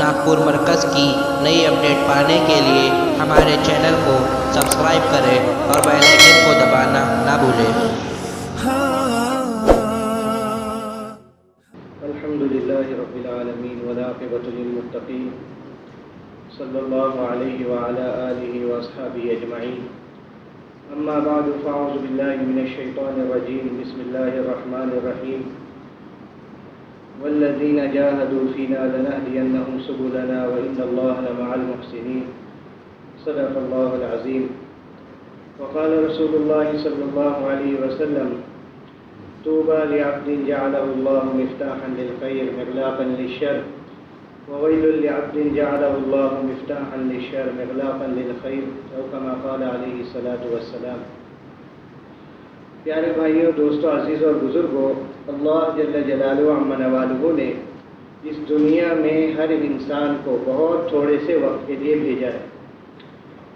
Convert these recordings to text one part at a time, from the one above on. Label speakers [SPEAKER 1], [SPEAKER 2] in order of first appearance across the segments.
[SPEAKER 1] ناگپور مرکز کی نئی اپڈیٹ پانے کے لیے ہمارے چینل کو سبسکرائب کریں اور بیل آئیکن کو دبانا نہ بھولیں۔
[SPEAKER 2] الحمد للہ رب العالمین والعاقبۃ للمتقین صلی اللہ علیہ وعلی آلہ واصحابہ اجمعین، اما بعد فاعوذ باللہ من الشیطان الرجیم، بسم اللہ الرحمن الرحیم، والذین جاہدوا فینا لنہدینہم سبلنا وإن اللہ لمع المحسنین، صدق اللہ العظیم۔ وقال رسول اللہ صلی اللہ علیہ وسلم، طوبى لعبد جعله الله مفتاحا للخير مغلاقا للشر وويل لعبد جعله الله مفتاحا للشر مغلاقا للخير، او كما قال عليه الصلاة والسلام۔ پیارے بھائیوں، دوستو، عزیز اور بزرگوں، اللہ جل جلالہ عما نوالہ نے اس دنیا میں ہر انسان کو بہت تھوڑے سے وقت کے لیے بھیجا ہے۔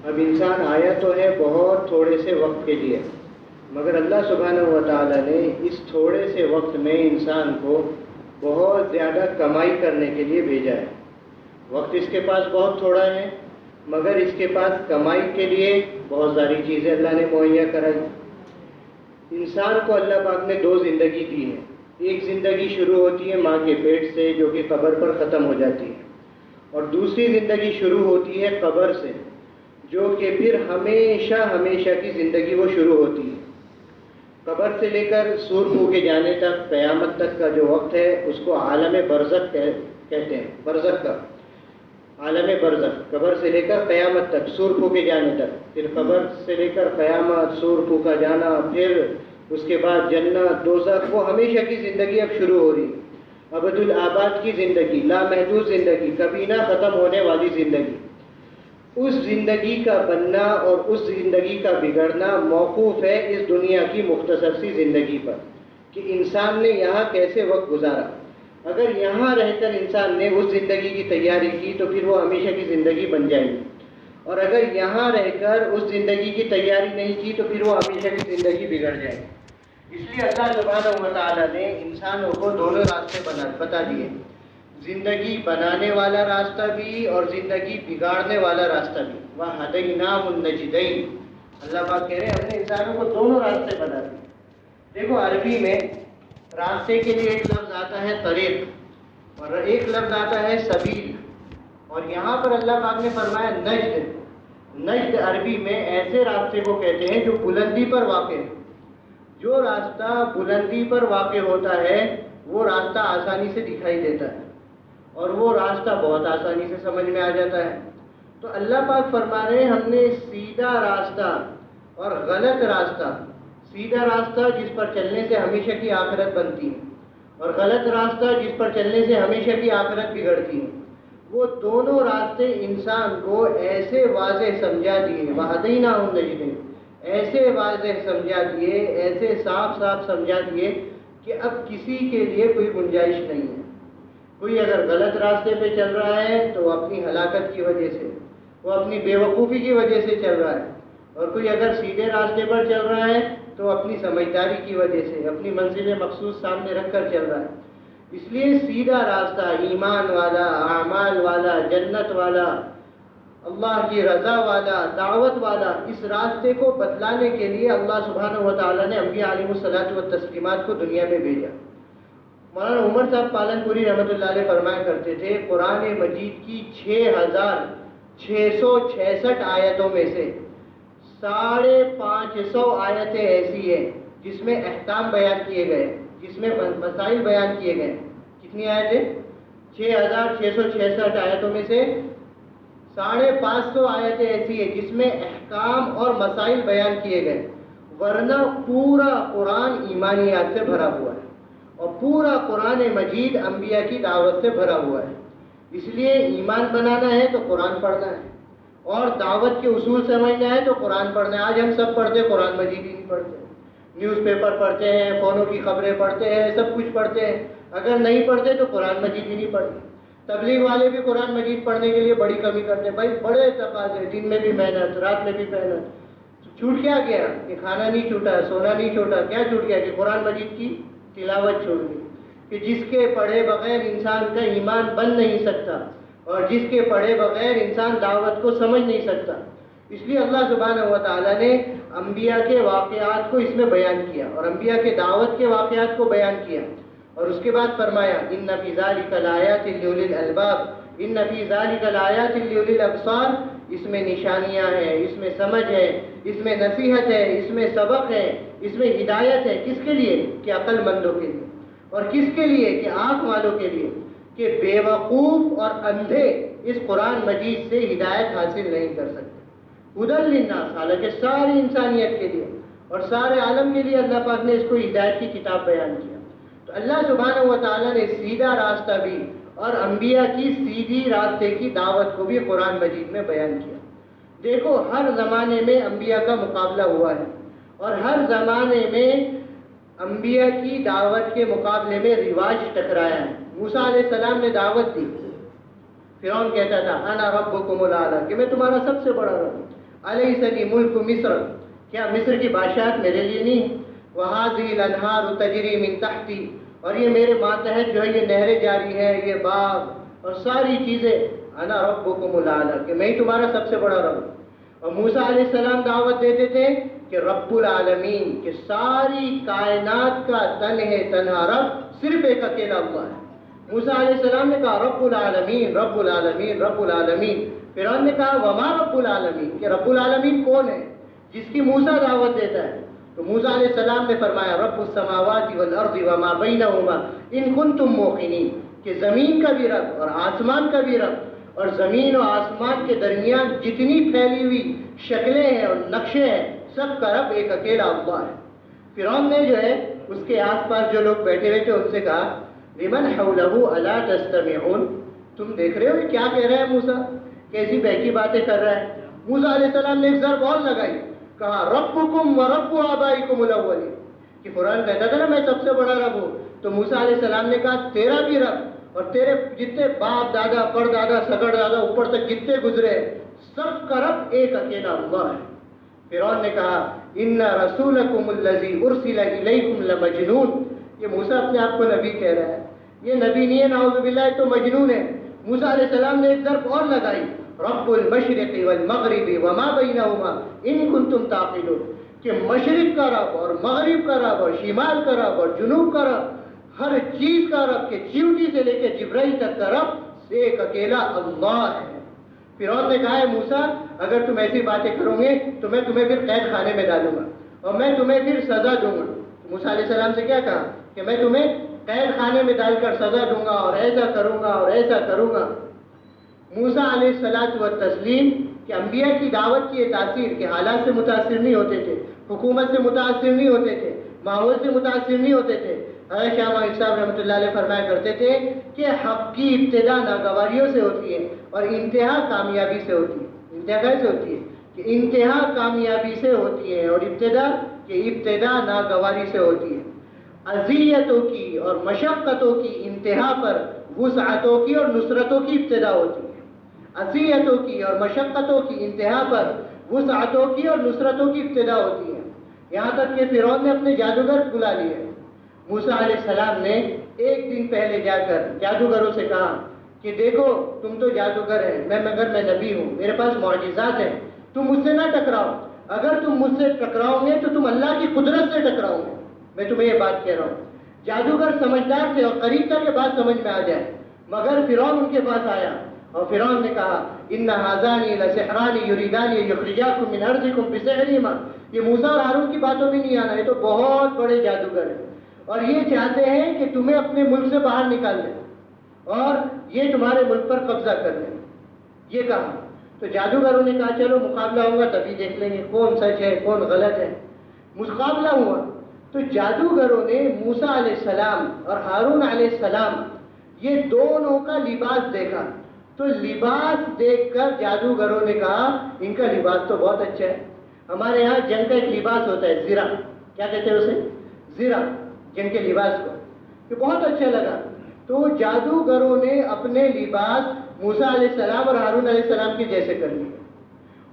[SPEAKER 2] اب انسان آیا تو ہے بہت تھوڑے سے وقت کے لیے، مگر اللہ سبحانہ و تعالیٰ نے اس تھوڑے سے وقت میں انسان کو بہت زیادہ کمائی کرنے کے لیے بھیجا ہے۔ وقت اس کے پاس بہت تھوڑا ہے، مگر اس کے پاس کمائی کے لیے بہت ساری چیزیں اللہ نے مہیا کرائی۔ انسان کو اللہ پاک نے دو زندگی دی ہے۔ ایک زندگی شروع ہوتی ہے ماں کے پیٹ سے، جو کہ قبر پر ختم ہو جاتی ہے، اور دوسری زندگی شروع ہوتی ہے قبر سے، جو کہ پھر ہمیشہ ہمیشہ کی زندگی وہ شروع ہوتی ہے۔ قبر سے لے کر سور پھونکے جانے تک، قیامت تک کا جو وقت ہے اس کو عالم برزخ کہتے ہیں۔ برزخ کا عالم برزخ، قبر سے لے کر قیامت تک، سور پھونکے جانے تک، پھر قبر سے لے کر قیامت، سور پھونکا جانا، پھر اس کے بعد جنت، دوزخ، وہ ہمیشہ کی زندگی اب شروع ہو رہی ہے۔ ابد الآباد کی زندگی، لامحدود زندگی، کبھی نہ ختم ہونے والی زندگی۔ اس زندگی کا بننا اور اس زندگی کا بگڑنا موقوف ہے اس دنیا کی مختصر سی زندگی پر، کہ انسان نے یہاں کیسے وقت گزارا۔ اگر یہاں رہ کر انسان نے اس زندگی کی تیاری کی تو پھر وہ ہمیشہ کی زندگی بن جائے گی، اور اگر یہاں رہ کر اس زندگی کی تیاری نہیں کی تو پھر وہ ہمیشہ کی زندگی بگڑ جائے گی۔ اس لیے اللہ سبحانہ و تعالیٰ نے انسانوں کو دونوں راستے بتا دیے، زندگی بنانے والا راستہ بھی اور زندگی بگاڑنے والا راستہ بھی۔ وَهَدَيْنَاهُ النَّجْدَيْنِ، اللہ پاک کہہ رہے ہیں ہم نے انسانوں کو دونوں راستے بنا دیے۔ دیکھو، عربی میں راستے کے لیے ایک لفظ آتا ہے طریق، اور ایک لفظ آتا ہے سبیل، اور یہاں پر اللہ پاک نے فرمایا نجد۔ نجد عربی میں ایسے راستے کو کہتے ہیں جو بلندی پر واقع ہے۔ جو راستہ بلندی پر واقع ہوتا ہے وہ راستہ آسانی سے دکھائی دیتا ہے، اور وہ راستہ بہت آسانی سے سمجھ میں آ جاتا ہے۔ تو اللہ پاک فرما رہے ہیں ہم نے سیدھا راستہ اور غلط راستہ، سیدھا راستہ جس پر چلنے سے ہمیشہ کی آخرت بنتی ہے، اور غلط راستہ جس پر چلنے سے ہمیشہ کی آخرت بگڑتی ہے، وہ دونوں راستے انسان کو ایسے واضح سمجھا دیے، وَهَدَيْنَاهُ النَّجْدَيْنِ، ایسے واضح سمجھا دیے، ایسے صاف صاف سمجھا دیے کہ اب کسی کے لیے کوئی گنجائش نہیں ہے۔ کوئی اگر غلط راستے پہ چل رہا ہے تو وہ اپنی ہلاکت کی وجہ سے، وہ اپنی بے وقوفی کی وجہ سے چل رہا ہے، اور کوئی اگر سیدھے راستے پر چل رہا ہے تو اپنی سمجھداری کی وجہ سے، اپنی منزل مخصوص سامنے رکھ کر چل رہا ہے۔ اس لیے سیدھا راستہ، ایمان والا، اعمال والا، جنت والا، اللہ کی رضا والا، دعوت والا، اس راستے کو بتلانے کے لیے اللہ سبحانہ و تعالیٰ نے انبیاء علیہ الصلاۃ والتسلیمات کو دنیا میں بھیجا۔ مولانا عمر صاحب پالن پوری رحمۃ اللہ علیہ فرمایا کرتے تھے، قرآن مجید کی 6666 آیتوں میں سے 550 آیتیں ایسی ہیں جس میں احکام بیان کیے گئے، جس میں مسائل بیان کیے گئے۔ کتنی آیتیں؟ 6666 آیتوں میں سے 550 آیتیں ایسی ہیں جس میں احکام اور مسائل بیان کیے گئے، ورنہ پورا قرآن ایمانیات سے بھرا ہوا ہے، اور پورا قرآن مجید انبیاء کی دعوت سے بھرا ہوا ہے۔ اس لیے ایمان بنانا ہے تو قرآن پڑھنا ہے، اور دعوت کے اصول سمجھنا ہے تو قرآن پڑھنا ہے۔ آج ہم سب پڑھتے، قرآن مجید ہی نہیں پڑھتے، نیوز پیپر پڑھتے ہیں، فونوں کی خبریں پڑھتے ہیں، سب کچھ پڑھتے ہیں، اگر نہیں پڑھتے تو قرآن مجید ہی نہیں پڑھتے۔ تبلیغ والے بھی قرآن مجید پڑھنے کے لیے بڑی کمی کرتے ہیں، بھائی بڑے تقاضے، دن میں بھی محنت، رات میں بھی محنت۔ چھوٹ کیا گیا کہ کھانا نہیں چھوٹا، سونا نہیں چھوٹا، کیا چھوٹ گیا کہ قرآن مجید کی تلاوت چھوڑ دی، کہ جس کے پڑھے بغیر انسان کا ایمان بن نہیں سکتا۔ اور جس کے پڑھے بغیر انسان دعوت کو سمجھ نہیں سکتا. اس لیے اللہ سبحانہ و تعالیٰ نے انبیاء کے واقعات کو اس میں بیان کیا اور انبیاء کے دعوت کے واقعات کو بیان کیا. اور اس کے بعد فرمایا ان فی ذلک لآیات لأولی الالباب، ان فی ذلک لآیات لأولی الابصار. اس میں نشانیاں ہیں، اس میں سمجھ ہے، اس میں نصیحت ہے، اس میں سبق ہے، اس میں ہدایت ہے. کس کے لیے؟ کہ عقل مندوں کے لیے. اور کس کے لیے؟ کہ آنکھ والوں کے لیے، کہ بے وقوف اور اندھے اس قرآن مجید سے ہدایت حاصل نہیں کر سکتے. ہدی للناس، حالانکہ ساری انسانیت کے لیے اور سارے عالم کے لیے اللہ پاک نے اس کو ہدایت کی کتاب بیان کیا. تو اللہ سبحانہ و تعالیٰ نے سیدھا راستہ بھی اور انبیاء کی سیدھی راستے کی دعوت کو بھی قرآن مجید میں بیان کیا. دیکھو ہر زمانے میں انبیاء کا مقابلہ ہوا ہے اور ہر زمانے میں انبیاء کی دعوت کے مقابلے میں رواج ٹکرایا ہے. موسیٰ علیہ السلام نے دعوت دی، فرعون کہتا تھا انا ربکم الاعلی، کہ میں تمہارا سب سے بڑا رب ہوں. الیس لی ملک مصر، کیا مصر کی بادشاہت میرے لیے نہیں؟ وہذہ الانہار تجری من تحتی، اور یہ میرے ماتحت جو ہے یہ نہریں جاری ہے، یہ باغ اور ساری چیزیں. انا ربکم الاعلی، کہ میں ہی تمہارا سب سے بڑا رب ہوں. اور موسیٰ علیہ السلام دعوت دیتے تھے کہ رب العالمین، کہ ساری کائنات کا تنہا رب صرف ایک اکیلا اللہ ہے. موسیٰ علیہ السلام نے کہا رب العالمین رب العالمین رب العالمین. فرعون نے کہا وما رب العالمین، کہ رب العالمین کون ہے جس کی موسیٰ دعوت دیتا ہے؟ تو موسیٰ علیہ السلام نے فرمایا رب السماوات والارض وما بینہما ان کنتم موقنین، کہ زمین کا بھی رب اور آسمان کا بھی رب اور زمین و آسمان کے درمیان جتنی پھیلی ہوئی شکلیں ہیں اور نقشے ہیں سب کا رب ایک اکیلا اللہ ہے. فرعون نے جو ہے اس کے آس پاس جو لوگ بیٹھے ہوئے تھے ان سے کہا لمن حولہ الا تستمعون، تم دیکھ رہے ہو یہ کیا کہہ رہا ہے موسیٰ، کیسی بہکی باتیں کر رہا ہے. موسیٰ علیہ السلام نے ایک ضرب اور لگائی، کہا ربکم ورب آبائکم الاولین، کہ قرآن کہتا تھا نا میں سب سے بڑا رب ہوں. تو موسیٰ علیہ السلام نے کہا تیرا بھی رب اور تیرے جتنے باپ دادا پر دادا سگڑ دادا اوپر تک جتنے گزرے سب کا رب ایک اکیلا اللہ ہے. فرعون نے کہا ان رسولکم الذی ارسل الیکم لمجنون، یہ موسیٰ اپنے آپ کو نبی کہہ رہا ہے، یہ نبی نہیں ہے، نعوذ باللہ تو مجنون ہے. موسیٰ علیہ السلام نے ایک ضرب اور لگائی رب المشرق والمغرب وما بینہما ان کنتم تعقلون، کہ مشرق کا رب اور مغرب کا رب اور شمال کا رب اور جنوب کا رب، ہر چیز کا رب، کہ چیونٹی سے لے کے جبرائیل تک کا رب ایک اکیلا اللہ ہے. فرعون نے کہا ہے موسیٰ اگر تم ایسی باتیں کرو گے تو میں تمہیں پھر قید خانے میں ڈالوں گا اور میں تمہیں پھر سزا دوں گا. موسیٰ علیہ السلام سے کیا کہا کہ میں تمہیں قید خانے میں ڈال کر سزا دوں گا اور ایسا کروں گا اور ایسا کروں گا. موسیٰ علیہ الصلاۃ والتسلیم کہ انبیاء کی دعوت کی یہ تاثیر کہ حالات سے متاثر نہیں ہوتے تھے، حکومت سے متاثر نہیں ہوتے تھے، ماحول سے متاثر نہیں ہوتے تھے. حضرت شاہ مالک صاحب رحمۃ اللہ علیہ فرمایا کرتے تھے کہ حق کی ابتدا ناگواریوں سے ہوتی ہے اور انتہا کامیابی سے ہوتی ہے. انتہا کیسے ہوتی ہے؟ کہ انتہا کامیابی سے ہوتی ہے اور ابتدا ناگواری سے ہوتی ہے. اذیتوں کی اور مشقتوں کی انتہا پر وسعتوں کی اور نصرتوں کی ابتدا ہوتی ہے. اذیتوں کی اور مشقتوں کی انتہا پر وسعتوں کی اور نصرتوں کی ابتدا ہوتی ہے. یہاں تک کہ فرعون نے اپنے جادوگر بلا لیے. موسیٰ علیہ السلام نے ایک دن پہلے جا کر جادوگروں سے کہا کہ دیکھو تم تو جادوگر ہیں، مگر میں نبی ہوں، میرے پاس معجزات ہیں، تم مجھ سے نہ ٹکراؤ. اگر تم مجھ سے ٹکراؤ گے تو تم اللہ کی قدرت سے ٹکراؤ گے. میں تمہیں یہ بات کہہ رہا ہوں. جادوگر سمجھدار تھے اور قریب تک یہ بات سمجھ میں آ جائے، مگر فرعون ان کے پاس آیا اور فرعون نے کہا ان ھذان لسحران یریدان یخرجاکم من ارضکم بسحرہما، یہ موسیٰ اور ہارون کی باتوں میں نہیں آنا، یہ تو بہت بڑے جادوگر ہیں اور یہ چاہتے ہیں کہ تمہیں اپنے ملک سے باہر نکال دیں اور یہ تمہارے ملک پر قبضہ کر لیں. یہ کہا تو جادوگروں نے کہا چلو مقابلہ ہوگا تبھی دیکھ لیں گے کون سچ ہے کون غلط ہے. مقابلہ ہوا تو جادوگروں نے موسیٰ علیہ السلام اور ہارون علیہ السلام یہ دونوں کا لباس دیکھا تو لباس دیکھ کر جادوگروں نے کہا ان کا لباس تو بہت اچھا ہے. ہمارے یہاں جنگ کا ایک لباس ہوتا ہے زرہ، کیا کہتے ہیں اسے؟ زرہ، جن کے لباس کو، یہ بہت اچھا لگا. تو جادوگروں نے اپنے لباس موسیٰ علیہ السلام اور ہارون علیہ السلام کے جیسے کر لیے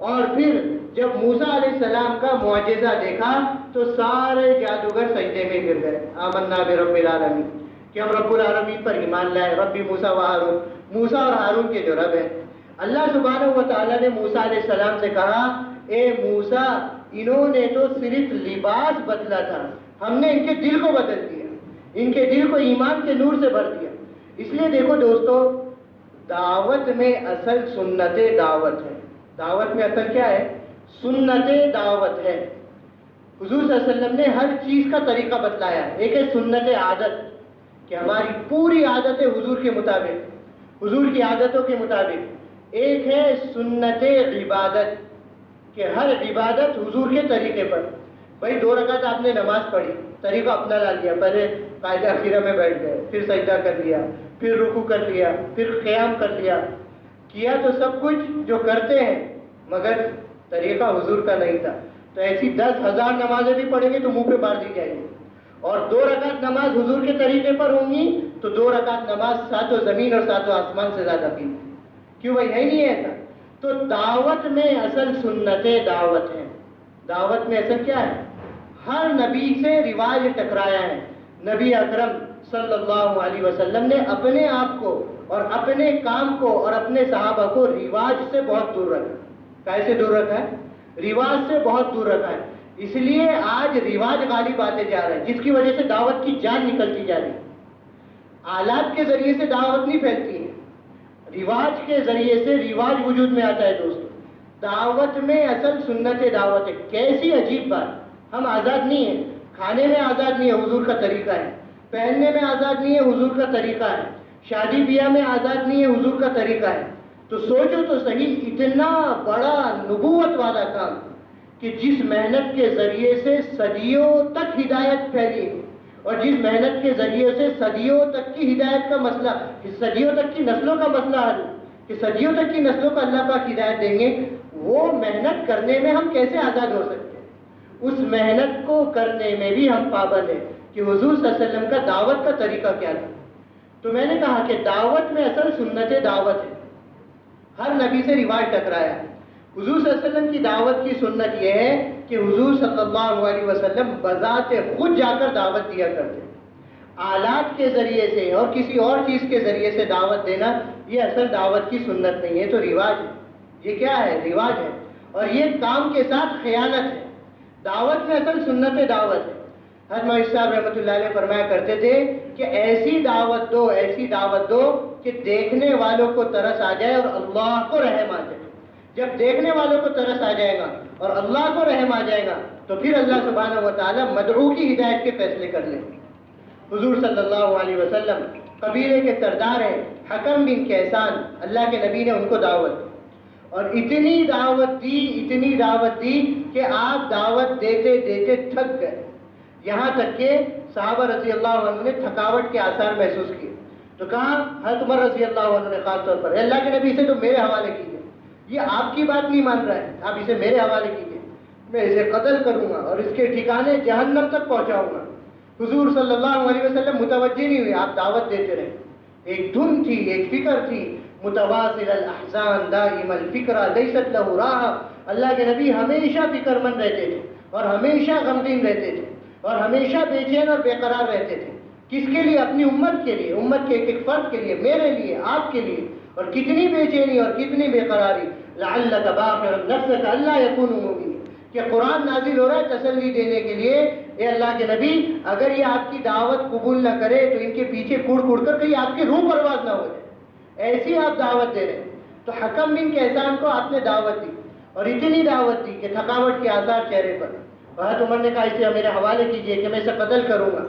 [SPEAKER 2] اور پھر جب موسیٰ علیہ السلام کا معجزہ دیکھا تو سارے جادوگر سجدے میں گر گئے. آمنا برب العالمین، کہ ہم رب العالمین پر ایمان لائے، رب موسیٰ و ہارون، موسیٰ اور ہارون کے جو رب ہیں۔ اللہ سبحانہ و تعالیٰ نے موسیٰ علیہ السلام سے کہا، اے موسیٰ، انہوں نے تو صرف لباس بدلا تھا، ہم نے ان کے دل کو بدل دیا، ان کے دل کو ایمان کے نور سے بھر دیا۔ اس لیے دیکھو دوستو، دعوت میں اصل سنت دعوت ہے۔ دعوت میں اصل کیا ہے؟ سنت دعوت ہے۔ حضور صلی اللہ علیہ وسلم نے ہر چیز کا طریقہ بتلایا۔ ایک ہے سنت عادت، کہ ہماری پوری عادتیں حضور کے مطابق، حضور کی عادتوں کے مطابق۔ ایک ہے سنت عبادت، کہ ہر عبادت حضور کے طریقے پر۔ بھائی 2 رکعت آپ نے نماز پڑھی، طریقہ اپنا لا لیا، پہلے قاعدہ اخیرہ میں بیٹھ گئے، پھر سجدہ کر لیا، پھر رکوع کر لیا، پھر قیام کر لیا، کیا تو سب کچھ جو کرتے ہیں، مگر طریقہ حضور کا نہیں تھا۔ تو ایسی 10,000 نمازیں بھی پڑھیں گے تو منہ پہ مار دی جائیں گی، اور 2 رکعت نماز حضور کے طریقے پر ہوں گی تو 2 رکعت نماز 7 زمین اور 7 آسمان سے زیادہ کی۔ کیوں بھائی، ہے نہیں ایسا؟ تو دعوت میں اصل سنت دعوت ہے۔ دعوت میں اصل کیا ہے؟ ہر نبی سے رواج ٹکرایا ہے۔ نبی اکرم صلی اللہ علیہ وسلم نے اپنے آپ کو اور اپنے کام کو اور اپنے صحابہ کو رواج سے بہت دور رکھا۔ کیسے دور رکھا ہے؟ رواج سے بہت دور رکھا ہے۔ اس لیے آج رواج غالب آتے جا رہے ہیں، جس کی وجہ سے دعوت کی جان نکلتی جا رہی ہے۔ آلات کے ذریعے سے دعوت نہیں پھیلتی ہے، رواج کے ذریعے سے رواج وجود میں آتا ہے۔ دوستو، دعوت میں اصل سنت دعوت ہے۔ کیسی عجیب بات! ہم آزاد نہیں ہیں، کھانے میں آزاد نہیں ہے، حضور کا طریقہ ہے۔ پہننے میں آزاد نہیں ہے، حضور کا طریقہ ہے۔ شادی بیاہ میں آزاد نہیں ہے، حضور کا طریقہ ہے۔ تو سوچو تو صحیح، اتنا بڑا نبوت والا کام کہ جس محنت کے ذریعے سے صدیوں تک ہدایت پھیلی، اور جس محنت کے ذریعے سے صدیوں تک کی ہدایت کا مسئلہ، صدیوں تک کی نسلوں کا مسئلہ حل، کہ صدیوں تک کی نسلوں کو اللہ پاک ہدایت دیں گے، وہ محنت کرنے میں ہم کیسے آزاد ہو سکتے ہیں؟ اس محنت کو کرنے میں بھی ہم پابند ہیں کہ حضور صلی اللہ علیہ وسلم کا دعوت کا طریقہ کیا تھا۔ تو میں نے کہا کہ دعوت میں اصل سنت دعوت ہے۔ ہر نبی سے رواج ٹکرایا ہے۔ حضور صلی اللہ علیہ وسلم کی دعوت کی سنت یہ ہے کہ حضور صلی اللہ علیہ وسلم بذات خود جا کر دعوت دیا کرتے۔ آلات کے ذریعے سے اور کسی اور چیز کے ذریعے سے دعوت دینا، یہ اصل دعوت کی سنت نہیں ہے، تو رواج ہے۔ یہ کیا ہے؟ رواج ہے، اور یہ کام کے ساتھ خیانت ہے۔ دعوت میں اصل سنت دعوت ہے۔ حضرت مولوی صاحب رحمۃ اللہ علیہ فرمایا کرتے تھے کہ ایسی دعوت دو، ایسی دعوت دو کہ دیکھنے والوں کو ترس آ جائے اور اللہ کو رحم آ جائے۔ جب دیکھنے والوں کو ترس آ جائے گا اور اللہ کو رحم آ جائے گا تو پھر اللہ سبحانہ و تعالیٰ مدعو کی ہدایت کے فیصلے کر لیں گے۔ حضور صلی اللہ علیہ وسلم قبیلے کے سردار ہیں، حکم بن کیسان، اللہ کے نبی نے ان کو دعوت دی، اور اتنی دعوت دی کہ آپ دعوت دیتے دیتے تھک گئے، یہاں تک کہ صحابہ رضی اللہ عنہ نے تھکاوٹ کے آثار محسوس کیے۔ تو کہا حضرت عمر رضی اللہ عنہ نے خاص طور پر، اللہ کے نبی سے تو میرے حوالے کیجیے، یہ آپ کی بات نہیں مان رہا ہے، آپ اسے میرے حوالے کیجیے، میں اسے قتل کروں گا اور اس کے ٹھکانے جہنم تک پہنچاؤں گا۔ حضور صلی اللہ علیہ وسلم متوجہ نہیں ہوئے، آپ دعوت دیتے رہے۔ ایک دھن تھی، ایک فکر تھی، متواصل الاحزان دائم الفکرہ لیست لہ راحہ۔ اللہ کے نبی ہمیشہ فکر مند رہتے تھے اور ہمیشہ غمگین رہتے تھے اور ہمیشہ بے چین اور بے قرار رہتے تھے۔ کس کے لیے؟ اپنی امت کے لیے، امت کے ایک ایک فرد کے لیے، میرے لیے، آپ کے لیے۔ اور کتنی بے چینی اور کتنی بے قراری، لعلک باخع نفسک الا یکونوا مؤمنین، کہ قرآن نازل ہو رہا ہے تسلی دینے کے لیے، اے اللہ کے نبی اگر یہ آپ کی دعوت قبول نہ کرے تو ان کے پیچھے کوڑ کوڑ کر کہیں آپ کی روح پرواز نہ ہو جائے، ایسی آپ دعوت دے رہے ہیں۔ تو حکم بن کیسان کو آپ نے دعوت دی، اور اتنی دعوت دی کہ تھکاوٹ کے آثار چہرے پر۔ حضرت عمر نے کہا اسے میرے حوالے کیجئے کہ میں اسے قتل کروں گا۔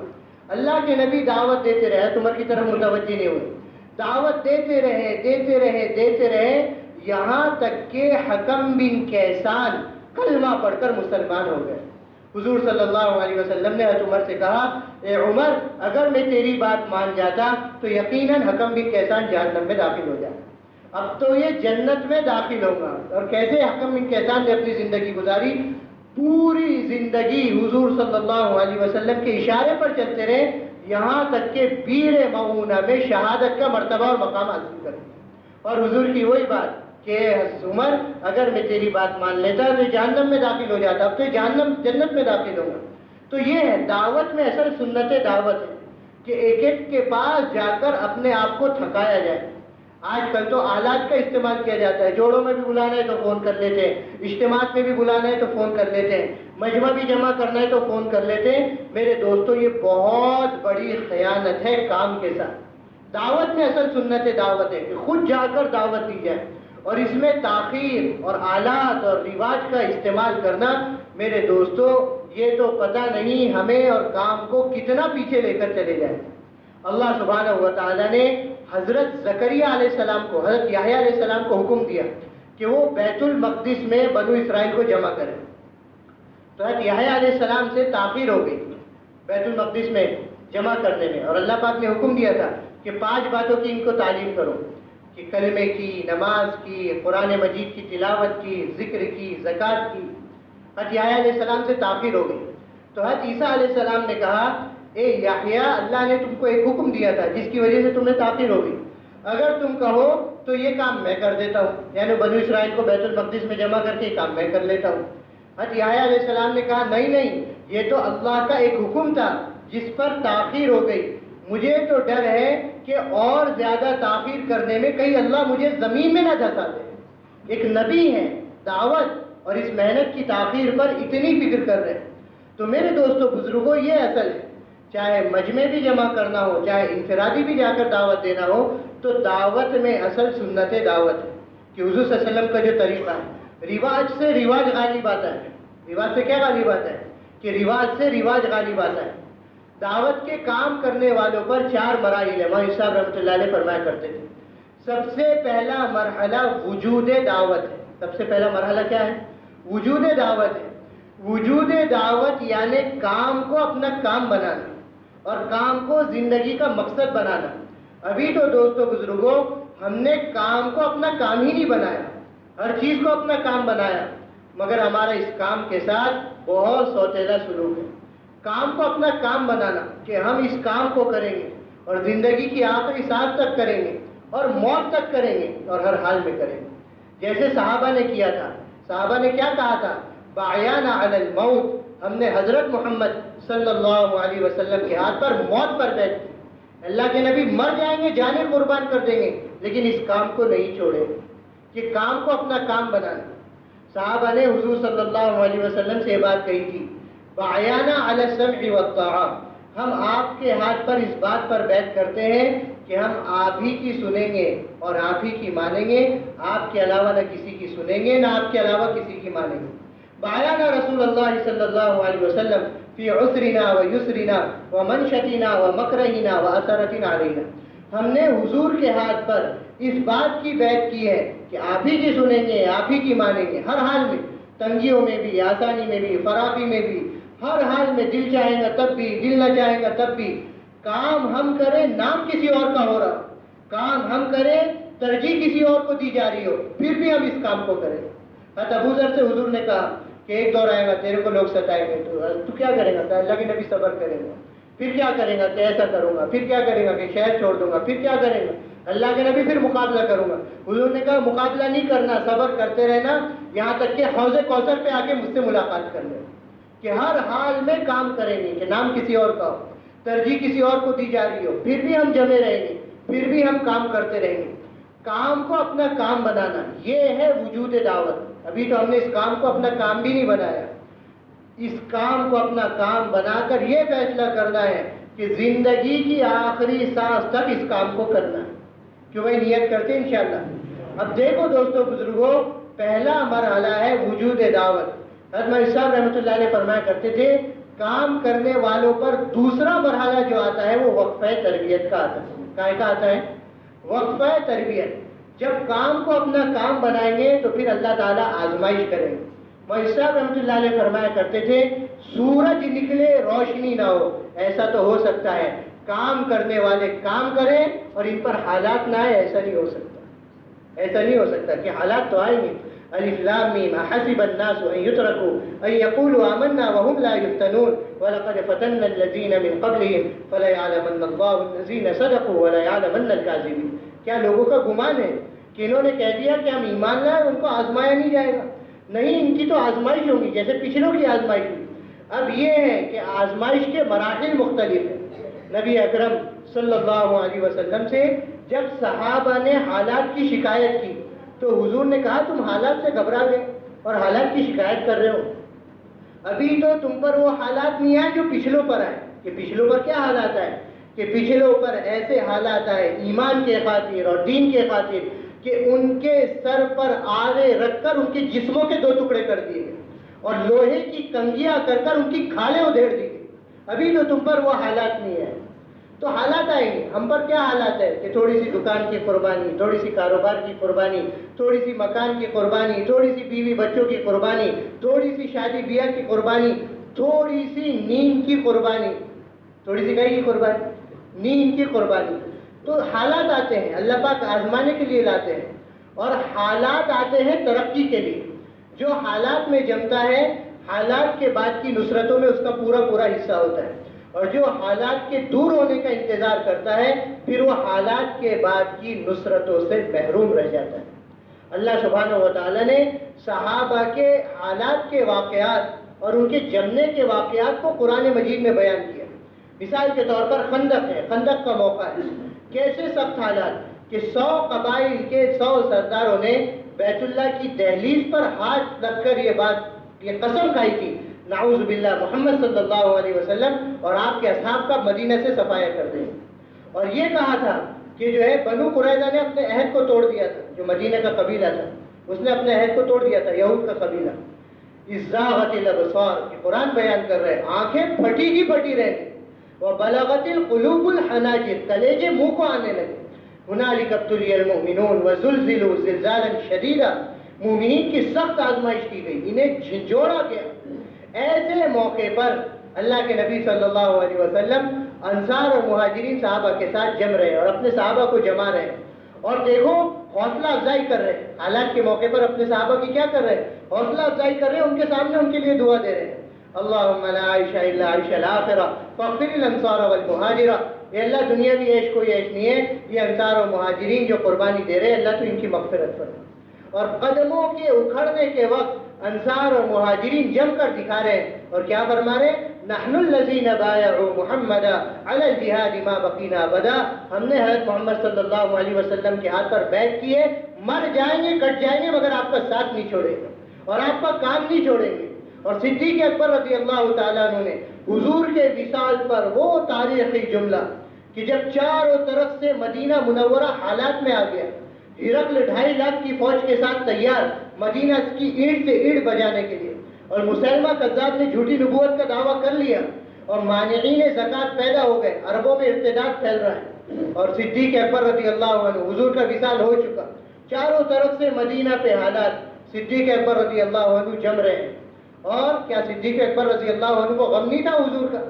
[SPEAKER 2] اللہ کے نبی دعوت دیتے رہے، حضرت عمر کی طرف متوجہ نہیں ہوئے، دعوت دیتے رہے یہاں تک کہ حکم بن کیسان کلمہ پڑھ کر مسلمان ہو گئے۔ حضور صلی اللہ علیہ وسلم نے حضرت عمر سے کہا، اے عمر اگر میں تیری بات مان جاتا تو یقیناً حکم بن کیسان جہنم میں داخل ہو جائے، اب تو یہ جنت میں داخل ہوگا۔ اور کیسے حکم بن کیسان نے اپنی زندگی گزاری؟ پوری زندگی حضور صلی اللہ علیہ وسلم کے اشارے پر چلتے رہے، یہاں تک کہ بیر معونہ میں شہادت کا مرتبہ اور مقام حاصل کر لیا۔ اور حضور کی وہی بات کہ عمر اگر میں تیری بات مان لیتا تو جہنم میں داخل ہو جاتا، اب تو جنت میں داخل ہوگا۔ تو یہ ہے دعوت میں اصل سنت دعوت ہے کہ ایک ایک کے پاس جا کر اپنے آپ کو تھکایا جائے۔ آج کل تو آلات کا استعمال کیا جاتا ہے، جوڑوں میں بھی بلانا ہے تو فون کر لیتے ہیں، اجتماعات میں بھی بلانا ہے تو فون کر لیتے ہیں، مجمع بھی جمع کرنا ہے تو فون کر لیتے ہیں۔ میرے دوستو، یہ بہت بڑی خیانت ہے کام کے ساتھ۔ دعوت میں اصل سنت دعوت ہے کہ خود جا کر دعوت دی جائے، اور اس میں تاخیر اور آلات اور رواج کا استعمال کرنا، میرے دوستو یہ تو پتہ نہیں ہمیں اور کام کو کتنا پیچھے لے کر چلے جائیں۔ اللہ سبحانہ و تعالیٰ نے حضرت زکریا علیہ السلام کو، حضرت یحییٰ علیہ السلام کو حکم دیا کہ وہ بیت المقدس میں بنو اسرائیل کو جمع کریں۔ تو حضرت یحییٰ علیہ السلام سے تاخیر ہو گئی بیت المقدس میں جمع کرنے میں، اور اللہ پاک نے حکم دیا تھا کہ 5 باتوں کی ان کو تعلیم کرو، کہ کلمے کی، نماز کی، قرآن مجید کی تلاوت کی، ذکر کی، زکوٰۃ کی۔ حضرت یحییٰ علیہ السلام سے تاخیر ہو گئی تو حضرت عیسیٰ علیہ السلام نے کہا، اے یحییٰ، اللہ نے تم کو ایک حکم دیا تھا جس کی وجہ سے تمہیں تاخیر ہو گئی، اگر تم کہو تو یہ کام میں کر دیتا ہوں، یعنی بنو اسرائیل کو بیت المقدس میں جمع کر کے یہ کام میں کر لیتا ہوں۔ حضرت یحییٰ علیہ السلام نے کہا، نہیں نہیں، یہ تو اللہ کا ایک حکم تھا جس پر تاخیر ہو گئی، مجھے تو ڈر ہے کہ اور زیادہ تاخیر کرنے میں کہیں اللہ مجھے زمین میں نہ دھسا دے۔ ایک نبی ہے، دعوت اور اس محنت کی تاخیر پر اتنی فکر کر رہے ہیں۔ تو میرے دوستو بزرگوں، یہ اصل ہے، چاہے مجمع بھی جمع کرنا ہو، چاہے انفرادی بھی جا کر دعوت دینا ہو، تو دعوت میں اصل سنت دعوت ہے کہ حضور صلی اللہ علیہ وسلم کا جو طریقہ ہے، رواج سے رواج غالب آتا ہے۔ رواج سے کیا غالب آتا ہے؟ کہ رواج سے رواج غالب آتا ہے۔ دعوت کے کام کرنے والوں پر 4 مراحل ہیں، مولوی صاحب رحمۃ اللہ علیہ فرمایا کرتے تھے۔ سب سے پہلا مرحلہ وجود دعوت ہے۔ سب سے پہلا مرحلہ کیا ہے؟ وجود دعوت ہے۔ وجود دعوت یعنی کام کو اپنا کام بنانا اور کام کو زندگی کا مقصد بنانا۔ ابھی تو دوستو بزرگوں، ہم نے کام کو اپنا کام ہی نہیں بنایا، ہر چیز کو اپنا کام بنایا، مگر ہمارا اس کام کے ساتھ بہت سوتیلا سلوک ہے۔ کام کو اپنا کام بنانا کہ ہم اس کام کو کریں گے اور زندگی کی آخری سانس تک کریں گے اور موت تک کریں گے اور ہر حال میں کریں گے، جیسے صحابہ نے کیا تھا۔ صحابہ نے کیا کہا تھا؟ بَعْيَانَ عَلَى الْمَوْتِ، ہم نے حضرت محمد صلی اللہ علیہ وسلم کے ہاتھ پر موت پر بیٹھ دی۔ اللہ کے نبی مر جائیں گے، جانیں قربان کر دیں گے، لیکن اس کام کو نہیں چھوڑیں گے، کہ کام کو اپنا کام بنانا۔ صحابہ نے حضور صلی اللہ علیہ وسلم سے یہ بات کہی تھی، بَعْيَانَ عَلَى السَّمْعِ وَالطَّاعَةِ، ہم آپ کے ہاتھ پر اس بات پر بیعت کرتے ہیں کہ ہم آپ ہی کی سنیں گے اور آپ ہی کی مانیں گے، آپ کے علاوہ نہ کسی کی سنیں گے، نہ آپ کے علاوہ کسی کی مانیں گے۔ بَعَيَانَ رسول اللہ صلی اللہ علیہ وسلم فی عسرنا و یسرنا و منشتنا و مکرہنا و اثرتنا علینا، ہم نے حضور کے ہاتھ پر اس بات کی بیعت کی ہے کہ آپ ہی کی سنیں گے، آپ ہی کی مانیں گے، ہر حال میں، تنگیوں میں بھی، آسانی میں بھی، فراخی میں بھی، ہر حال میں، دل چاہے گا تب بھی، دل نہ چاہے گا تب بھی۔ کام ہم کریں، نام کسی اور کا ہو رہا، کام ہم کریں، ترجیح کسی اور کو دی جا رہی ہو، پھر بھی ہم اس کام کو کریں۔ حضرت ابو ذر سے حضور نے کہا کہ ایک دور آئے گا تیرے کو لوگ ستائیں گے، تو کیا کرے گا؟ کہ اللہ کے نبی صبر کرے گا۔ پھر کیا کرے گا؟ کہ ایسا کروں گا۔ پھر کیا کرے گا؟ کہ شہر چھوڑ دوں گا۔ پھر کیا کرے گا؟ اللہ کے نبی پھر مقابلہ کروں گا۔ حضور نے کہا مقابلہ نہیں کرنا، صبر کرتے رہنا، یہاں تک کہ حوض کوثر پہ آ کے مجھ سے ملاقات کر لینا، کہ ہر حال میں کام کریں گے، کہ نام کسی اور کا ہو، ترجیح کسی اور کو دی جا رہی ہو، پھر بھی ہم جمے رہیں گے، پھر بھی ہم کام کرتے رہیں گے۔ کام کو اپنا کام بنانا، یہ ہے وجود دعوت۔ ابھی تو ہم نے اس کام کو اپنا کام بھی نہیں بنایا۔ اس کام کو اپنا کام بنا کر یہ فیصلہ کرنا ہے کہ زندگی کی آخری سانس تک اس کام کو کرنا ہے۔ کیوں بھائی؟ نیت کرتے ہیں انشاءاللہ۔ اب دیکھو دوستو بزرگوں، پہلا مرحلہ ہے وجود دعوت۔ حضرت مولوی صاحب رحمۃ اللہ علیہ فرمایا کرتے تھے، کام کرنے والوں پر دوسرا مرحلہ جو آتا ہے وہ وقفہ تربیت کا آتا ہے۔ کائے کا آتا ہے؟ وقفہ تربیت۔ جب کام کو اپنا کام بنائیں گے تو پھر اللہ تعالیٰ آزمائش کریں گے۔ مولوی صاحب رحمۃ اللہ علیہ فرمایا کرتے تھے، سورج نکلے روشنی نہ ہو، ایسا تو ہو سکتا ہے کام کرنے والے کام کریں اور ان پر حالات نہ آئے، ایسا نہیں ہو سکتا۔ ایسا نہیں ہو سکتا کہ حالات تو آئیں گے۔ الف لام میم حسب الناس ان یترکوا ان یقولوا آمنا وهم لا یفتنون ولقد فتنا الذین من قبلهم فلیعلمن اللہ الذین صدقوا ولیعلمن الکاذبین۔ کیا لوگوں کا گمان ہے کہ انہوں نے کہہ دیا کہ ہم ایمان لائے، ان کو آزمایا نہیں جائے گا؟ نہیں، ان کی تو آزمائش ہوگی جیسے پچھلوں کی آزمائش ہوئی۔ اب یہ ہے کہ آزمائش کے مراحل مختلف ہیں۔ نبی اکرم صلی اللہ علیہ وسلم سے جب صحابہ نے حالات کی شکایت کی تو حضور نے کہا تم حالات سے گھبرا گئے اور حالات کی شکایت کر رہے ہو، ابھی تو تم پر وہ حالات نہیں آئے جو پچھلوں پر آئے. کہ پچھلوں پر کیا حالات آئے؟ کہ پچھلوں پر ایسے حالات آئے ایمان کے خاطر اور دین کے خاطر کہ ان کے سر پر آرے رکھ کر ان کے جسموں کے 2 ٹکڑے کر دیے گئے اور لوہے کی کنگیاں کر کر ان کی کھالیں ادھیڑ دی گئی. ابھی تو تم پر وہ حالات نہیں ہے. تو حالات آئیں گے. ہم پر کیا حالات ہے کہ تھوڑی سی دکان کی قربانی، تھوڑی سی کاروبار کی قربانی، تھوڑی سی مکان کی قربانی، تھوڑی سی بیوی بچوں کی قربانی، تھوڑی سی شادی بیاہ کی قربانی، تھوڑی سی نیند کی قربانی. تھوڑی سی کہیں کی قربانی؟ نیند کی قربانی. تو حالات آتے ہیں اللہ پاک آزمانے کے لیے لاتے ہیں، اور حالات آتے ہیں ترقی کے لیے. جو حالات میں جمتا ہے حالات کے بعد کی نصرتوں میں اس کا پورا پورا حصہ ہوتا ہے، اور جو حالات کے دور ہونے کا انتظار کرتا ہے پھر وہ حالات کے بعد کی نصرتوں سے محروم رہ جاتا ہے. اللہ سبحانہ و تعالیٰ نے صحابہ کے حالات کے واقعات اور ان کے جمنے کے واقعات کو قرآن مجید میں بیان کیا. مثال کے طور پر خندق ہے، خندق کا موقع ہے. کیسے سخت حالات کہ 100 قبائل کے 100 سرداروں نے بیت اللہ کی دہلیز پر ہاتھ رکھ کر یہ قسم کھائی تھی نعوذ باللہ محمد صلی اللہ علیہ وسلم اور آپ کے اصحاب کا مدینہ سے صفایا کر دیں. اور یہ کہا تھا کہ جو ہے بنو قریظہ نے اپنے عہد کو توڑ دیا تھا. جو مدینہ کا قبیلہ تھا اس نے اپنے عہد کو توڑ دیا تھا، یہود کا قبیلہ. ازاغت الابصار کہ قرآن بیان کر رہے ہیں آنکھیں پھٹی کی پھٹی رہ گئی. وبلغت القلوب الحناجر کلیجے منہ کو آنے لگے. هنالک ابتلی المؤمنون وزلزلوا زلزالا شدیدا مومنین کی سخت آزمائش کی گئی، انہیں جھنجھوڑا گیا. ایسے موقع پر اللہ کے نبی صلی اللہ علیہ وسلم انصار اور مہاجرین صحابہ کے ساتھ جم رہے ہیں اور اپنے صحابہ کو جما رہے ہیں. اور دیکھو حوصلہ افزائی کر رہے ہیں. حالات کے موقع پر اپنے صحابہ کی کیا کر رہے ہیں؟ حوصلہ افزائی کر رہے ہیں. ان کے سامنے ان کے لیے دعا دے رہے ہیں اللہم لا عیش الا عیش الآخرہ فاغفر للانصار والمہاجرہ. اے اللہ دنیاوی عیش کوئی عیش نہیں ہے، یہ انصار اور مہاجرین جو قربانی دے رہے ہیں اللہ تو ان کی مغفرت فرما. اور قدموں کے اکھڑنے کے وقت انصار اور مہاجرین جم کر دکھا رہے ہیں اور کیا فرما رہے ہیں؟ نحن الذین بایعوا محمدا علی الجہاد ما بقینا ابدا. ہم نے حضرت محمد صلی اللہ علیہ وسلم کے ہاتھ پر بیعت کی ہے، مر جائیں گے کٹ جائیں گے مگر آپ کا ساتھ نہیں چھوڑیں گے اور آپ کا کام نہیں چھوڑیں گے. اور صدیق اکبر رضی اللہ تعالیٰ عنہ نے حضور کے وصال پر وہ تاریخی جملہ کہ جب چاروں طرف سے مدینہ منورہ حالات میں آ گیا، ہرقل 2.5 لاکھ کی فوج کے ساتھ تیار مدینہ کی اینٹ سے اینٹ بجانے کے لیے، اور مسلمہ کذاب نے جھوٹی نبوت کا دعویٰ کر لیا اور مانعین زکوٰۃ پیدا ہو گئے، عربوں میں ارتداد پھیل رہا ہے، اور صدیق اکبر رضی اللہ عنہ حضور کا وصال ہو چکا، چاروں طرف سے مدینہ پہ حالات، صدیق اکبر رضی اللہ عنہ جم رہے ہیں. اور کیا صدیق اکبر رضی اللہ عنہ کو غم نہیں تھا حضور کا؟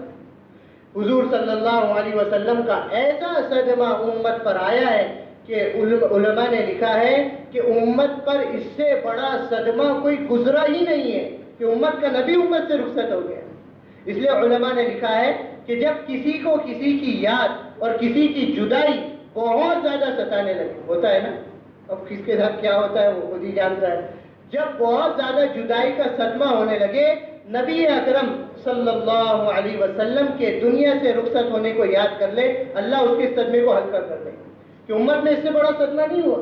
[SPEAKER 2] حضور صلی اللہ علیہ وسلم کا ایسا صدمہ امت پر آیا ہے کہ علماء نے لکھا ہے کہ امت پر اس سے بڑا صدمہ کوئی گزرا ہی نہیں ہے کہ امت کا نبی امت سے رخصت ہو گیا. اس لیے علماء نے لکھا ہے کہ جب کسی کو کسی کی یاد اور کسی کی جدائی بہت زیادہ ستانے لگے، ہوتا ہے نا، اب کس کے ساتھ کیا ہوتا ہے وہ خود ہی جانتا ہے، جب بہت زیادہ جدائی کا صدمہ ہونے لگے، نبی اکرم صلی اللہ علیہ وسلم کے دنیا سے رخصت ہونے کو یاد کر لے، اللہ اس کے صدمے کو ہلکا کر دے. کہ امت میں اس سے بڑا صدمہ نہیں ہوا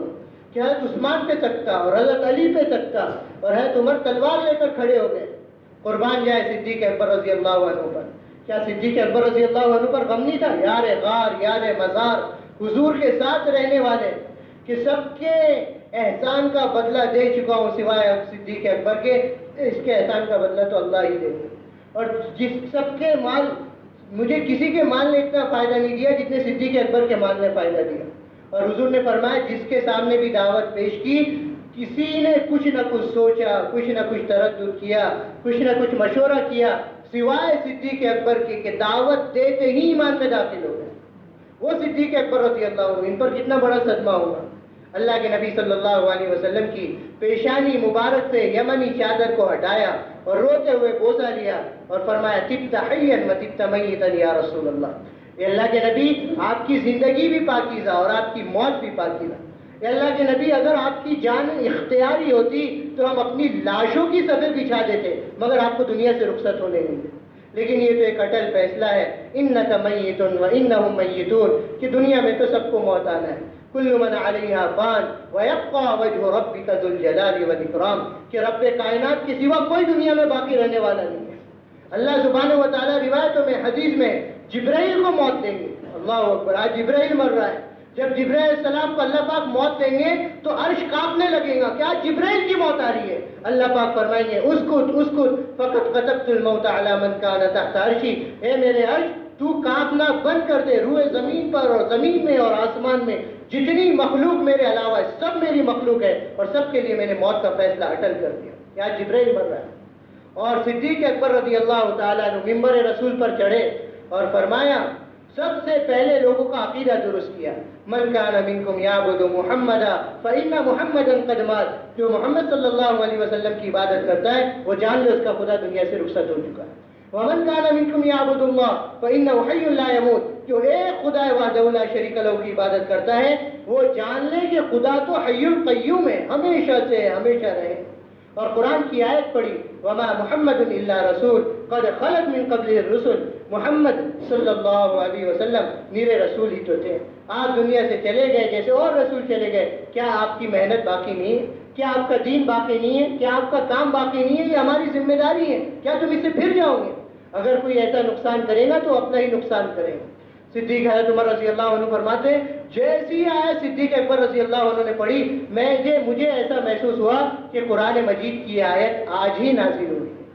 [SPEAKER 2] کہ حضرت عثمان پہ سکتا اور حضرت علی پہ سکتا اور حضرت عمر تلوار لے کر کھڑے ہو گئے. قربان جائے صدیق اکبر رضی اللہ عنہ پر. کیا صدیق اکبر رضی اللہ عنہ پر غم نہیں تھا؟ یار غار، یار مزار، حضور کے ساتھ رہنے والے کہ سب کے احسان کا بدلہ دے چکا ہوں سوائے صدیق اکبر کے، اس کے احسان کا بدلہ تو اللہ ہی دے گا. اور جس سب کے مال، مجھے کسی کے مال نے اتنا فائدہ نہیں دیا جتنے صدیق اکبر کے مال نے فائدہ دیا. اور حضور نے فرمایا جس کے سامنے بھی دعوت پیش کی کسی نے کچھ نہ کچھ سوچا، کچھ نہ کچھ تردد کیا، کچھ نہ کچھ مشورہ کیا سوائے صدیق اکبر کے کہ دعوت دیتے ہی ایمان میں داخل ہو گئے. وہ صدیق اکبر رضی اللہ عنہ، ان پر کتنا بڑا صدمہ ہوگا. اللہ کے نبی صلی اللہ علیہ وسلم کی پیشانی مبارک سے یمنی چادر کو ہٹایا اور روتے ہوئے بوسہ لیا اور فرمایا تبت حیا و تبت میتا یا رسول اللہ. اے اللہ کے نبی آپ کی زندگی بھی پاکیزہ اور آپ کی موت بھی پاکیزہ. اے اللہ کے نبی اگر آپ کی جان اختیاری ہوتی تو ہم اپنی لاشوں کی صفیں بچھا دیتے مگر آپ کو دنیا سے رخصت ہونے نہیں دے. لیکن یہ تو ایک اٹل فیصلہ ہے، انک میت وانہم میتون، کہ دنیا میں تو سب کو موت آنا ہے، کل من علیہا فان ویبقى وجہ ربک ذو الجلال والاکرام، کہ رب کائنات کے سوا کوئی دنیا میں باقی رہنے والا نہیں ہے۔ اللہ سبحانہ و تعالیٰ روایتوں میں، حدیث میں جبرائیل کو موت دیں گے، اللہ اکبر، آج جبرائیل مر رہا ہے، جب جبرائیل علیہ السلام کو اللہ پاک موت دیں گے تو عرش کانپنے لگے گا کہ آج جبرائیل کی موت آ رہی ہے، اللہ پاک فرمائیں گے اسکت فقط كتبت الموت على من كان تحت عرشی، اے میرے عرش تو کانپنا بند کر دے، روئے زمین پر اور زمین میں اور آسمان میں جتنی مخلوق میرے علاوہ ہے سب میری مخلوق ہے، اور سب کے لیے میں نے موت کا فیصلہ اٹل کر دیا کہ آج جبرائیل مر رہا ہے۔ اور صدیق اکبر رضی اللہ تعالیٰ عنہ ممبر رسول پر چڑھے اور فرمایا، سب سے پہلے لوگوں کا عقیدہ درست کیا، من کان منکم یعبد محمدا فإن محمدا قد مات، جو محمد صلی اللہ علیہ وسلم کی عبادت کرتا ہے وہ جان لے اس کا خدا دنیا سے رخصت ہو چکا ہے، ومن کان منکم یعبد اللہ فإنہ حی لا یموت، جو ایک خدا وحدہ لا شریک لہ کی عبادت کرتا ہے وہ جان لے کہ خدا تو حی القیوم ہے، ہمیشہ سے ہمیشہ رہے۔ اور قرآن کی آیت پڑھی، وما محمد الا رسول قد خلت من قبل الرسل، محمد صلی اللہ علیہ وسلم میرے رسول ہی تو تھے، آپ دنیا سے چلے گئے جیسے اور رسول چلے گئے، کیا آپ کی محنت باقی نہیں ہے؟ کیا آپ کا دین باقی نہیں ہے؟ کیا آپ کا کام باقی نہیں ہے؟ یہ ہماری ذمہ داری ہے، کیا تم اس سے پھر جاؤ گے؟ اگر کوئی ایسا نقصان کرے گا تو اپنا ہی نقصان کرے گا۔ صدیق حضرت عمر رضی اللہ عنہ فرماتے ہیں، جیسی آیت صدیق اکبر رضی اللہ عنہ نے پڑھی مجھے ایسا محسوس ہوا کہ قرآن مجید کی آیت آج ہی نازل ہوئی ہے،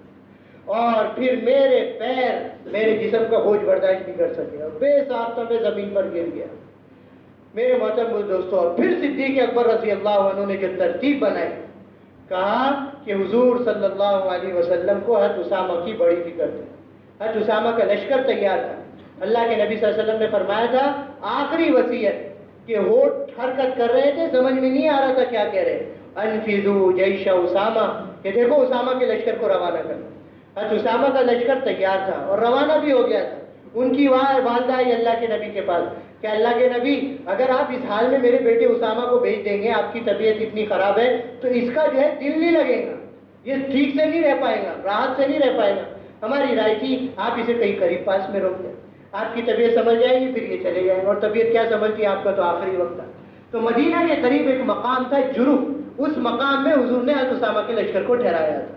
[SPEAKER 2] اور پھر میرے پیر میرے جسم کا بوجھ برداشت نہیں کر سکے اور بے ساختہ میں زمین پر گر گیا۔ میرے محترم دوستوں، اور پھر صدیق اکبر رضی اللہ عنہ نے جو ترتیب بنائی، کہا کہ حضور صلی اللہ علیہ وسلم کو حضرت اسامہ کی بڑی فکر تھی، حضرت اسامہ کا لشکر تیار تھا، اللہ کے نبی صلی اللہ علیہ وسلم نے فرمایا تھا آخری وصیت کہ ہونٹ حرکت کر رہے تھے، سمجھ میں نہیں آ رہا تھا کیا کہہ رہے، انفذوا جیش اسامہ، کہ دیکھو اسامہ کے لشکر کو روانہ کرنا۔ حضرت اسامہ کا لشکر تیار تھا اور روانہ بھی ہو گیا تھا۔ ان کی والدہ آئی اللہ کے نبی کے پاس کہ اللہ کے نبی، اگر آپ اس حال میں میرے بیٹے اسامہ کو بھیج دیں گے، آپ کی طبیعت اتنی خراب ہے تو اس کا جو ہے دل نہیں لگے گا، یہ ٹھیک سے نہیں رہ پائے گا، راحت سے نہیں رہ پائے گا۔ ہماری رائے تھی آپ اسے کہیں قریب پاس میں روک دیں، آپ کی طبیعت سمجھ جائے گی، پھر یہ چلے جائیں گے، اور طبیعت کیا سمجھتی ہے، آپ کا تو آخری وقت تھا۔ تو مدینہ کے قریب ایک مقام تھا جرف، اس مقام میں حضور نے حضرت اسامہ کے لشکر کو ٹھہرایا تھا۔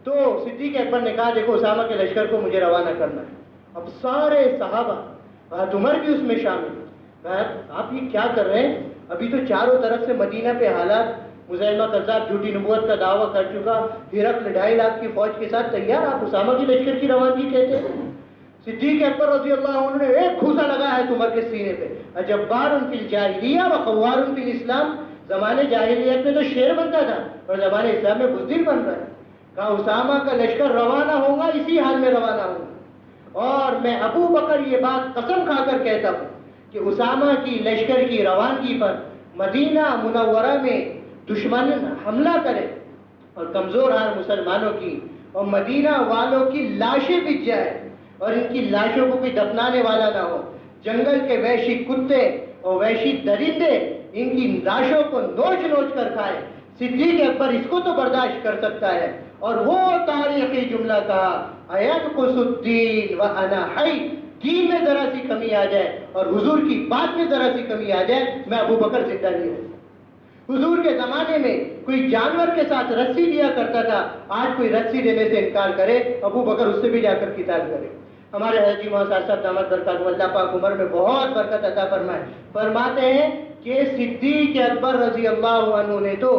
[SPEAKER 2] تو صدیق اکبر نے کہا دیکھو اسامہ کے لشکر کو مجھے روانہ کرنا ہے۔ اب سارے صحابہ، حضرت عمر بھی اس میں شامل، آپ یہ کیا کر رہے ہیں؟ ابھی تو چاروں طرف سے مدینہ پہ حالات، مسیلمہ کذاب جھوٹی نبوت کا دعویٰ کر چکا، ہرقل 2.5 لاکھ کی فوج کے ساتھ تیار، آپ اسامہ کی لشکر کی روانگی کہتے ہیں؟ صدیق اکبر رضی اللہ عنہ نے ایک گھوسا لگا ہے عمر کے سینے پہ، اجبار فی الجاہلیہ و خوار فی الاسلام، زمانے جاہلیت میں تو شیر بنتا تھا اور زمانے اسلام میں بزدل بن رہا ہے۔ کہا اسامہ کا لشکر روانہ ہوگا، اسی حال میں روانہ ہوگا، اور میں ابو بکر یہ بات قسم کھا کر کہتا ہوں کہ اسامہ کی لشکر کی روانگی پر مدینہ منورہ میں دشمن حملہ کرے اور کمزور حال مسلمانوں کی اور مدینہ والوں کی لاشیں بچ جائے اور ان کی لاشوں کو کوئی دفنانے والا نہ ہو، جنگل کے وحشی کتے اور وحشی درندے ان کی لاشوں کو نوچ نوچ کر کھائے، صدیق اکبر اس کو تو برداشت کر سکتا ہے۔ اور وہ تاریخی جملہ کہا، اَيَنْقُصُ الدِّينُ وَأَنَا حَيٌّ، دین میں ذرا سی کمی آ جائے اور حضور کی بات میں ذرا سی کمی آ جائے، میں ابو بکر زندہ نہیں ہوں۔ حضور کے زمانے میں کوئی جانور کے ساتھ رسی دیا کرتا تھا، آج کوئی رسی دینے سے انکار کرے، ابو بکر اس سے بھی جا کر قتال کرے۔ ہمارے حضرت جی محمد صاحب دامت برکاتہ اللہ پاک عمر میں بہت برکت عطا فرمائے، فرماتے ہیں کہ صدیق اکبر رضی اللہ عنہ نے تو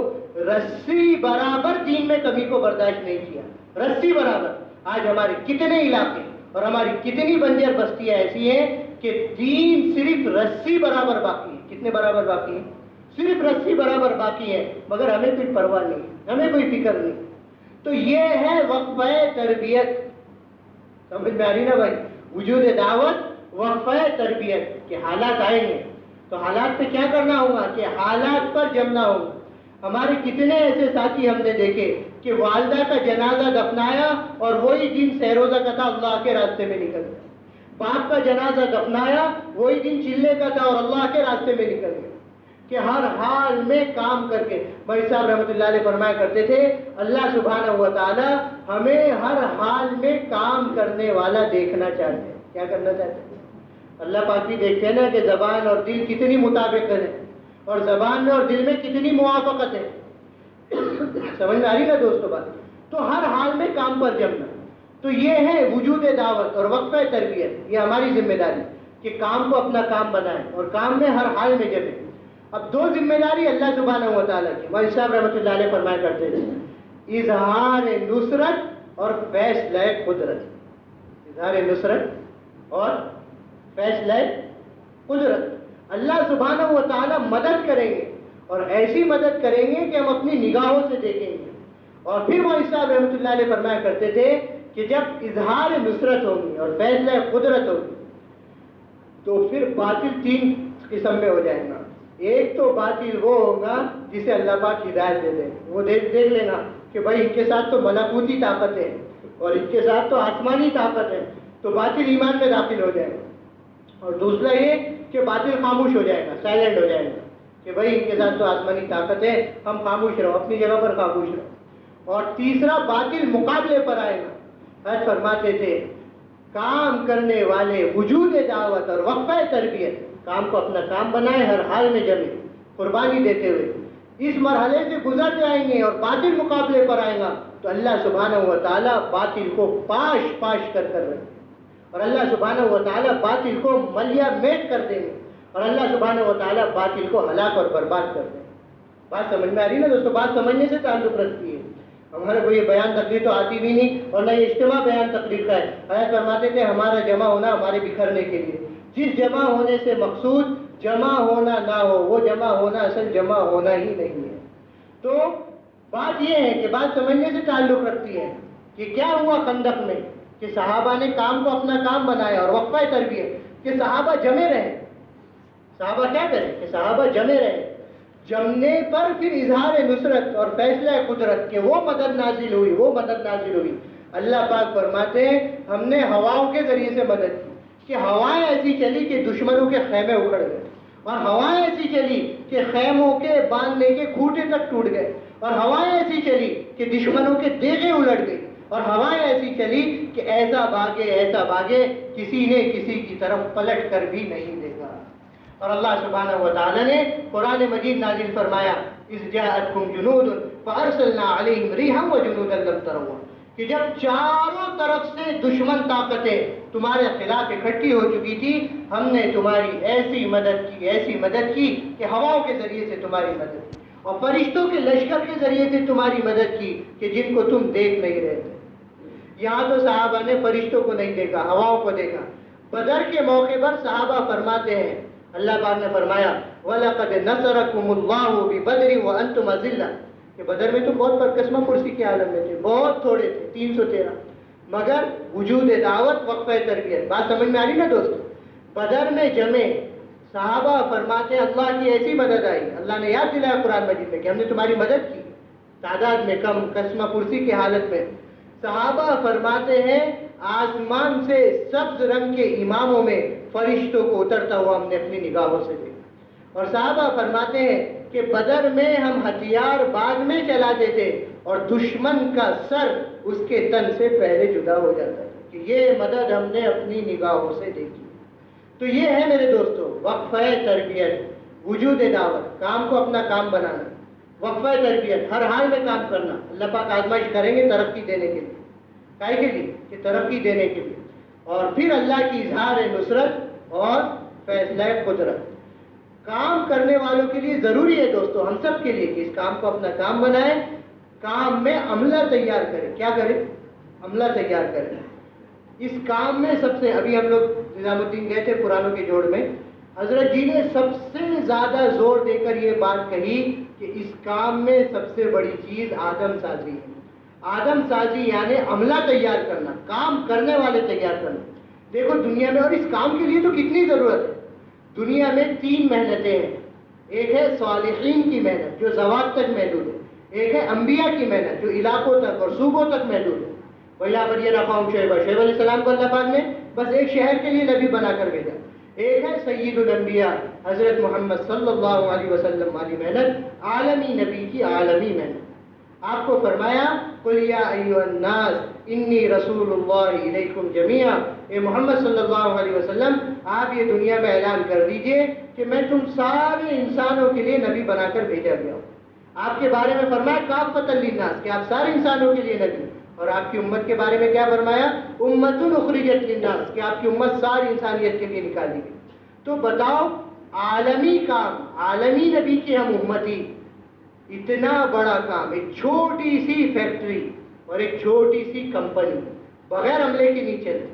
[SPEAKER 2] رسی برابر دین میں کمی کو برداشت نہیں کیا، رسی برابر۔ آج ہمارے کتنے علاقے اور ہماری کتنی بنجر بستیاں ایسی ہیں کہ دین صرف رسی برابر باقی ہے۔ کتنے برابر باقی ہے؟ صرف رسی برابر باقی ہے، مگر ہمیں کوئی پرواہ نہیں، ہمیں کوئی فکر نہیں۔ تو یہ ہے وقفہ تربیت، سمجھ میں آ رہی نا بھائی؟ وجود دعوت، وقفہ تربیت، کہ حالات آئیں گے تو حالات پہ کیا کرنا ہوگا کہ حالات پر جمنا ہوگا۔ ہمارے کتنے ایسے ساتھی ہم نے دیکھے کہ والدہ کا جنازہ دفنایا اور وہی دن سہروزہ کا تھا، اللہ کے راستے میں نکل گیا، باپ کا جنازہ دفنایا وہی دن چلنے کا تھا اور اللہ کے راستے میں نکل گیا۔ کہ ہر حال میں کام کر کے، بھائی صاحب رحمۃ اللہ علیہ فرمایا کرتے تھے اللہ سبحانہ و تعالی ہمیں ہر حال میں کام کرنے والا دیکھنا چاہتے ہیں۔ کیا کرنا چاہتے ہیں؟ اللہ پاک بھی دیکھتے ہیں نا کہ زبان اور دل کتنی مطابقت ہے، اور زبان میں اور دل میں کتنی موافقت ہے۔ سمجھ میں آ رہی نا دوستو بات؟ تو ہر حال میں کام پر جمنا، تو یہ ہے وجود دعوت اور وقفہ تربیت۔ یہ ہماری ذمہ داری کہ کام کو اپنا کام بنائیں اور کام میں ہر حال میں جمیں۔ اب دو ذمہ داری اللہ سبحانہ و تعالیٰ کی، مولوی صاحب رحمۃ اللہ علیہ فرمایا کرتے تھے، اظہار نصرت اور فیصلہ قدرت۔ اظہار نصرت اور فیصلہ قدرت۔ اللہ سبحانہ و تعالیٰ مدد کریں گے اور ایسی مدد کریں گے کہ ہم اپنی نگاہوں سے دیکھیں گے۔ اور پھر مولوی صاحب رحمۃ اللہ علیہ فرمایا کرتے تھے کہ جب اظہار نصرت ہوگی اور فیصلہ قدرت ہوگی تو پھر باطل تین قسم میں ہو جائے گا۔ ایک تو باطل وہ ہوگا جسے اللہ پاک ہدایت دے دیں، وہ دیکھ لینا کہ بھائی ان کے ساتھ تو ملکوتی طاقت ہے اور ان کے ساتھ تو آسمانی طاقت ہے، تو باطل ایمان میں داخل ہو جائے گا۔ اور دوسرا یہ کہ باطل خاموش ہو جائے گا، سائلنٹ ہو جائے گا کہ بھائی ان کے ساتھ تو آسمانی طاقت ہے، ہم خاموش رہو، اپنی جگہ پر خاموش رہو۔ اور تیسرا باطل مقابلے پر آئے گا۔ حضرت فرماتے تھے کام کرنے والے وجود دعوت اور وقفہ تربیت، کام کو اپنا کام بنائے، ہر حال میں جمے، قربانی دیتے ہوئے اس مرحلے سے گزر جائیں گے اور باطل مقابلے پر آئے گا تو اللہ سبحانہ و تعالیٰ باطل کو پاش پاش کر رکھے اور اللہ سبحانہ و تعالیٰ باطل کو ملیا میٹ کر دیں گے اور اللہ سبحانہ و تعالیٰ باطل کو ہلاک اور برباد کر دیں گے۔ بات سمجھ میں آ رہی نا دوستو؟ بات سمجھنے سے تعلق رکھتی ہے۔ ہمارے کو یہ بیان تقریر تو آتی بھی نہیں اور نہ یہ اجتماع بیان تقریر کا ہے۔ حضرت فرماتے تھے ہمارا جمع ہونا ہمارے بکھرنے کے لیے، جس جمع ہونے سے مقصود جمع ہونا نہ ہو، وہ جمع ہونا اصل جمع ہونا ہی نہیں ہے۔ تو بات یہ ہے کہ بات سمجھنے سے تعلق رکھتی ہے کہ کیا ہوا خندق میں کہ صحابہ نے کام کو اپنا کام بنایا اور وقفہ تربیت کہ صحابہ جمے رہے۔ صحابہ کیا کریں کہ صحابہ جمے رہے، جمنے پر پھر اظہار نصرت اور فیصلہ قدرت کہ وہ مدد نازل ہوئی، وہ مدد نازل ہوئی۔ اللہ پاک فرماتے ہیں ہم نے ہواؤں کے ذریعے سے مدد کی کہ ہوائیں ایسی چلی کہ دشمنوں کے خیمے اکھڑ گئے، اور ہوائیں ایسی چلی کہ خیموں کے باندھنے کے کھوٹے تک ٹوٹ گئے، اور ہوائیں ایسی چلی کہ دشمنوں کے دیگیں الٹ گئی، اور ہوائیں ایسی چلی کہ ایسا بھاگے کسی نے کسی کی طرف پلٹ کر بھی نہیں دیکھا۔ اور اللہ سبحانہ و تعالی نے قرآن مجید نازل فرمایا اذ جاءتکم جنود فارسلنا علیہم ریحا وجنودا لم تروها، کہ جب چاروں طرف سے دشمن طاقتیں تمہارے خلاف اکٹھی ہو چکی تھی، ہم نے تمہاری ایسی مدد کی کہ ہواؤں کے ذریعے سے تمہاری مدد کی، اور فرشتوں کے لشکر کے ذریعے سے تمہاری مدد کی کہ جن کو تم دیکھ نہیں رہے تھے۔ یہاں تو صحابہ نے فرشتوں کو نہیں دیکھا، ہواؤں کو دیکھا۔ بدر کے موقع پر صحابہ فرماتے ہیں، اللہ پاک نے فرمایا وَلَقَدْ نَصَرَكُمُ اللَّهُ بِبَدْرٍ وَأَنْتُمْ أَذِلَّةٌ، کہ بدر میں تو بہت برقسمہ پرسی کے عالم میں تھے، بہت تھوڑے تھے، 313، مگر وجود دعوت وقفہ تربیت۔ بات سمجھ میں آ رہی نا دوستو؟ بدر میں جمے صحابہ فرماتے ہیں اللہ کی ایسی مدد آئی، اللہ نے یاد دلایا قرآن مجید میں کہ ہم نے تمہاری مدد کی، تعداد میں کم، قسمہ پرسی کی حالت میں۔ صحابہ فرماتے ہیں آسمان سے سبز رنگ کے اماموں میں فرشتوں کو اترتا ہوا ہم نے اپنی نگاہوں سے دیکھا۔ اور صحابہ فرماتے ہیں کہ بدر میں ہم ہتھیار بعد میں چلاتے تھے اور دشمن کا سر اس کے تن سے پہلے جدا ہو جاتا تھا، کہ یہ مدد ہم نے اپنی نگاہوں سے دیکھی۔ تو یہ ہے میرے دوستو وقفہ تربیت، وجود دعوت، کام کو اپنا کام بنانا، وقفہ تربیت، ہر حال میں کام کرنا۔ اللہ پاک آزمائش کریں گے ترقی دینے کے لیے، کائے کے لیے کہ ترقی دینے کے لیے، اور پھر اللہ کی اظہار نصرت اور فیصلہ قدرت۔ کام کرنے والوں کے لیے ضروری ہے دوستو، ہم سب کے لیے، کہ اس کام کو اپنا کام بنائیں، کام میں عملہ تیار کریں۔ کیا کریں؟ عملہ تیار کریں۔ اس کام میں سب سے، ابھی ہم لوگ نظام الدین گئے تھے پرانوں کے جوڑ میں، حضرت جی نے سب سے زیادہ زور دے کر یہ بات کہی کہ اس کام میں سب سے بڑی چیز آدم سازی ہے۔ آدم سازی یعنی عملہ تیار کرنا، کام کرنے والے تیار کرنا۔ دیکھو دنیا میں، اور اس کام کے لیے تو کتنی ضرورت ہے۔ دنیا میں 3 محنتیں ہیں، ایک ہے صالحین کی محنت جو زوات تک محدود ہے، ایک ہے انبیاء کی محنت جو علاقوں تک اور صوبوں تک محدود ہے۔ وَإِلَىٰ مَدْيَنَ أَخَاهُمْ شُعَيْبًا، شعیب علیہ السلام کو اللہ پاک نے بس ایک شہر کے لیے نبی بنا کر بھیجا۔ ایک ہے سید الانبیاء حضرت محمد صلی اللہ علیہ وسلم والی محنت، عالمی نبی کی عالمی محنت۔ آپ کو فرمایا قل یا ایھا الناس انی رسول اللہ الیکم جمیعا، اے محمد صلی اللہ علیہ وسلم آپ یہ دنیا میں اعلان کر دیجئے کہ میں تم سارے انسانوں کے لیے نبی بنا کر بھیجا گیا ہوں۔ آپ کے بارے میں فرمایا کافۃ للناس کہ آپ سارے انسانوں کے لیے نبی، اور آپ کی امت کے بارے میں کیا فرمایا امۃ اخرجت للناس کہ آپ کی امت ساری انسانیت کے لیے نکالی گئی۔ تو بتاؤ عالمی کام، عالمی نبی کے ہم امتی، اتنا بڑا کام، ایک چھوٹی سی فیکٹری اور ایک چھوٹی سی کمپنی بغیر عملے کی نہیں چلتی،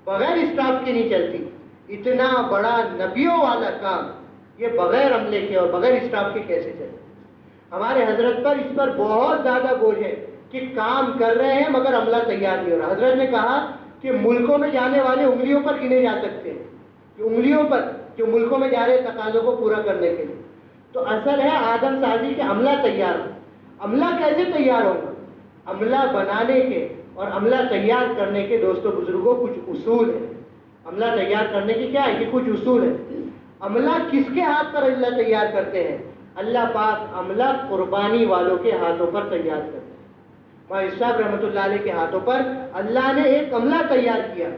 [SPEAKER 2] بغیر اسٹاف کی نہیں چلتی، اتنا بڑا نبیوں والا کام یہ بغیر عملے کے اور بغیر اسٹاف کے کیسے چلے؟ ہمارے حضرت پر اس پر بہت زیادہ بوجھ ہے کہ کام کر رہے ہیں مگر عملہ تیار نہیں ہو رہا۔ حضرت نے کہا کہ ملکوں میں جانے والے انگلیوں پر گنے جا سکتے ہیں، کہ انگلیوں پر جو ملکوں میں جا رہے تقاضوں کو پورا کرنے کے لیے۔ تو اصل ہے آدم سازی کے عملہ تیار ہو۔ عملہ کیسے تیار ہوگا؟ عملہ بنانے کے اور عملہ تیار کرنے کے دوستوں بزرگوں کچھ اصول ہیں۔ عملہ تیار کرنے کے کیا ہے کہ کچھ اصول ہیں۔ عملہ کس کے ہاتھ پر اللہ تیار کرتے ہیں؟ اللہ پاک عملہ قربانی والوں کے ہاتھوں پر تیار کرتے ہیں۔ مولوی صاحب رحمۃ اللہ علیہ کے ہاتھوں پر اللہ نے ایک عملہ تیار کیا۔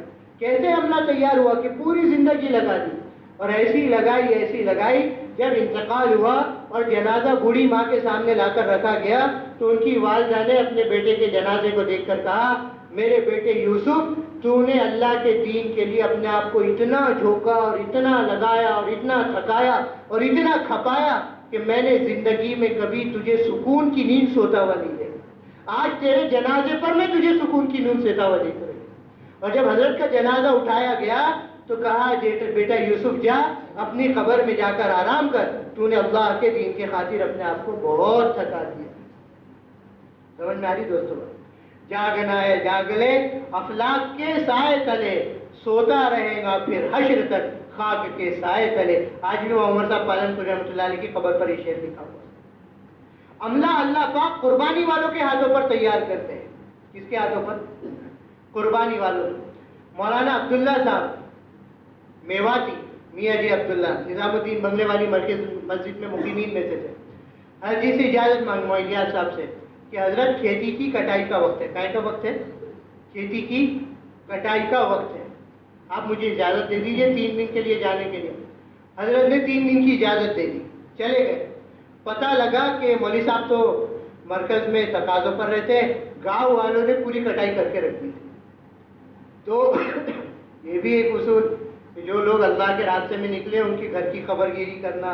[SPEAKER 2] کیسے عملہ تیار ہوا کہ پوری زندگی لگا دی، اور ایسی لگائی جب انتقال ہوا اور جنازہ بوڑھی ماں کے سامنے لا کر رکھا گیا تو ان کی والدہ نے اپنے بیٹے کے جنازے کو دیکھ کر کہا میرے بیٹے یوسف تو نے اللہ کے دین کے لیے اپنے آپ کو اتنا جھونکا اور اتنا لگایا اور اتنا تھکایا اور اتنا کھپایا کہ میں نے زندگی میں کبھی تجھے سکون کی نیند سوتا ہوا نہیں دیکھا۔ آج تیرے جنازے پر میں تجھے سکون کی نیند سوتا ہوا دیکھ رہی ہوں۔ اور جب حضرت کا جنازہ اٹھایا گیا تو کہا بیٹا یوسف جا اپنی قبر میں جا کر آرام کر، تو نے اللہ کے دین کے خاطر اپنے آپ کو بہت تھکا دیا۔ سمجھ میں آ رہی دوستوں؟ جاگنا ہے جاگ لے افلاک کے سائے تلے، سوتا رہے گا پھر حشر تک خاک کے سائے تلے۔ آج بھی عمر صاحب پالن پور رحمۃ اللہ علیہ کی قبر پر یہ شعر لکھا ہوا۔ عملہ اللہ پاک قربانی والوں کے ہاتھوں پر تیار کرتے ہیں۔ کس کے ہاتھوں پر؟ قربانی والوں۔ مولانا عبداللہ صاحب میواتی، میاں جی عبداللہ نظام الدین بنگلے والی مرکز مسجد میں مقیمین میں سے تھے۔ حضرت جی سے اجازت مانگ مولیات صاحب سے کہ حضرت کھیتی کی کٹائی کا وقت ہے۔ کائے کا وقت ہے؟ کھیتی کی کٹائی کا وقت ہے، آپ مجھے اجازت دے دیجیے 3 دن کے لیے جانے کے لیے۔ حضرت نے 3 دن کی اجازت دے دی، چلے گئے۔ پتہ لگا کہ مولوی صاحب تو مرکز میں تقاضوں پر رہتے ہیں، گاؤں والوں نے پوری کٹائی کر کے رکھ دی تھی۔ تو یہ بھی ایک اصول کہ جو لوگ اللہ کے راستے میں نکلے ان کے گھر کی خبر گیری کرنا،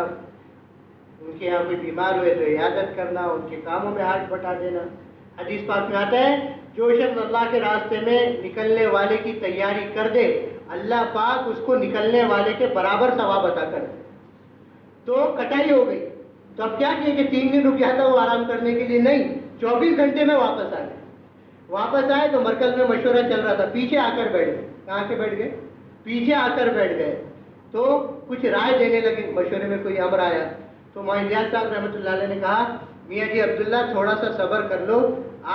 [SPEAKER 2] ان کے یہاں کوئی بیمار ہوئے تو عیادت کرنا، ان کے کاموں میں ہاتھ بٹا دینا۔ حدیث پاک میں آتا ہے جو شخص اللہ کے راستے میں نکلنے والے کی تیاری کر دے اللہ پاک اس کو نکلنے والے کے برابر ثواب عطا کر دے۔ تو کٹائی ہو گئی، تو اب کیا کیا کہ 3 دن رک گیا تھا وہ آرام کرنے کے لیے؟ نہیں، 24 گھنٹے میں واپس آ گئے۔ واپس آئے تو مرکز میں مشورہ چل رہا تھا، پیچھے آ کر بیٹھ گئے۔ کہاں کے بیٹھ گئے؟ پیچھے آ کر بیٹھ گئے۔ تو کچھ رائے دینے لگے، مشورے میں کوئی امر آیا تو مولیات صاحب رحمۃ اللہ علیہ نے کہا میاں جی عبداللہ تھوڑا سا صبر کر لو،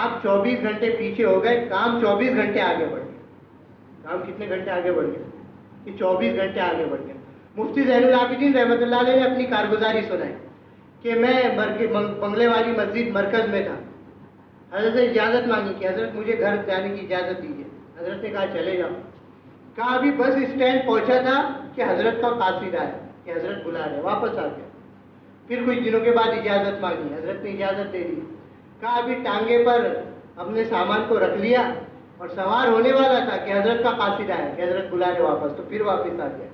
[SPEAKER 2] آپ 24 گھنٹے پیچھے ہو گئے، کام 24 گھنٹے آگے بڑھ گئے۔ کام کتنے گھنٹے آگے بڑھ گئے؟ کہ 24 گھنٹے آگے بڑھ گئے۔ مفتی زین العابدین رحمۃ اللہ علیہ نے اپنی کارگزاری سنائی کہ میں بنگلے والی مسجد مرکز میں تھا، حضرت سے اجازت مانگی کہ حضرت مجھے گھر جانے کی اجازت دیجیے۔ حضرت نے کہا چلے جاؤ۔ کہا ابھی بس اسٹینڈ پہنچا تھا کہ حضرت کا قاصد آیا کہ حضرت بلا رہے، واپس آ گیا۔ پھر کچھ دنوں کے بعد اجازت مانگی، حضرت نے اجازت دے دی۔ کہا ابھی ٹانگے پر اپنے سامان کو رکھ لیا اور سوار ہونے والا تھا کہ حضرت کا قاصد آیا کہ حضرت بلا رہے واپس، تو پھر واپس آ گیا۔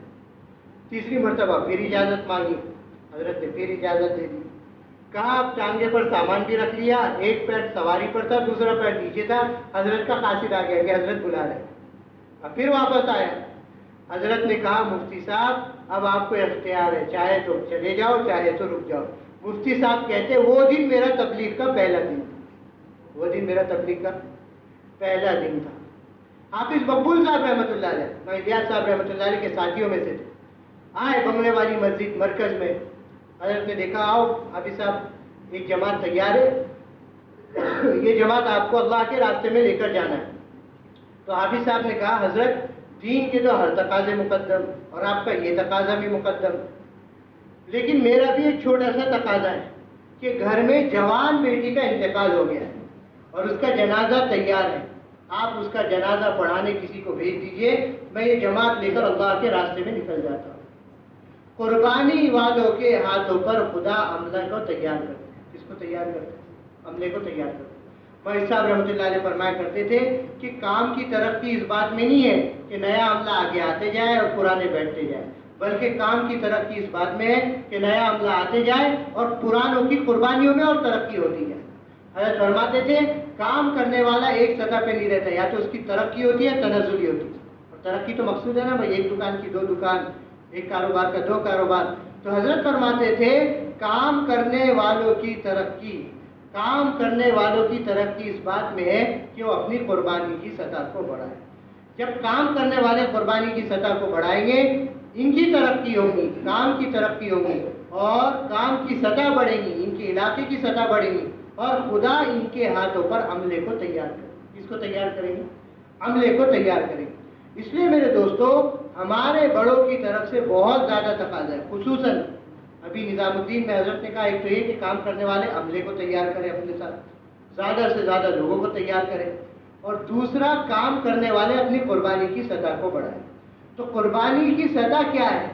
[SPEAKER 2] تیسری مرتبہ پھر اجازت مانگی، حضرت نے پھر اجازت دے دی۔ کہا اب ٹانگے پر سامان بھی رکھ لیا، ایک پیر سواری پر تھا دوسرا پیر نیچے تھا، حضرت کا قاصد آ گیا کہ حضرت بلا رہے، اب پھر واپس آیا۔ حضرت نے کہا مفتی صاحب اب آپ کو اختیار ہے، چاہے تو چلے جاؤ چاہے تو رک جاؤ۔ مفتی صاحب کہتے وہ دن میرا تبلیغ کا پہلا دن تھا، وہ دن میرا تبلیغ کا پہلا دن تھا۔ حافظ مقبول صاحب رحمۃ اللہ علیہ، مولیات صاحب رحمۃ اللہ علیہ کے ساتھیوں میں سے تھے، آئے بنگلے والی مسجد مرکز میں۔ حضرت نے دیکھا آؤ حافظ صاحب ایک جماعت تیار ہے، یہ جماعت آپ کو اللہ کے راستے میں لے کر جانا ہے۔ تو حافظ صاحب نے کہا حضرت دین کے تو ہر تقاضے مقدم اور آپ کا یہ تقاضا بھی مقدم، لیکن میرا بھی ایک چھوٹا سا تقاضا ہے کہ گھر میں جوان بیٹی کا انتقال ہو گیا ہے اور اس کا جنازہ تیار ہے، آپ اس کا جنازہ پڑھانے کسی کو بھیج دیجئے، میں یہ جماعت لے کر اللہ کے راستے میں نکل جاتا ہوں۔ قربانی والوں کے ہاتھوں پر خدا عملہ کو تیار کرتے ہیں۔ کس کو تیار کرتے ہیں؟ عملے کو تیار کرتے ہیں۔ مولوی صاحب رحمۃ اللہ علیہ فرمایا کرتے تھے کہ کام کی ترقی اس بات میں نہیں ہے کہ نیا عملہ آگے آتے جائے اور پرانے بیٹھتے جائے، بلکہ کام کی ترقی اس بات میں ہے کہ نیا عملہ آتے جائے اور پرانوں کی قربانیوں میں اور ترقی ہوتی ہے۔ حضرت فرماتے تھے کام کرنے والا ایک سطح پہ نہیں رہتا، یا تو اس کی ترقی ہوتی ہے تنزلی ہوتی ہے، اور ترقی تو مقصود ہے نا بھائی، ایک دکان کی 2 دکان، ایک کاروبار کا 2 کاروبار۔ تو حضرت فرماتے تھے کام کرنے والوں کی ترقی، کام کرنے والوں کی ترقی اس بات میں ہے کہ وہ اپنی قربانی کی سطح کو بڑھائیں۔ جب کام کرنے والے قربانی کی سطح کو بڑھائیں گے، ان کی ترقی ہوگی، کام کی ترقی ہوگی اور کام کی سطح بڑھے گی، ان کے علاقے کی سطح بڑھے گی، اور خدا ان کے ہاتھوں پر عملے کو تیار کرے گی۔ کس کو تیار کرے گی؟ عملے کو تیار کرے گی۔ اس لیے میرے دوستو، ہمارے بڑوں کی طرف سے بہت زیادہ تقاضا ہے، خصوصاً ابھی نظام الدین میں حضرت نے کہا ایک تو یہ کہ کام کرنے والے عملے کو تیار کریں، اپنے ساتھ زیادہ سے زیادہ لوگوں کو تیار کریں، اور دوسرا کام کرنے والے اپنی قربانی کی سطح کو بڑھائیں۔ تو قربانی کی سطح کیا ہے؟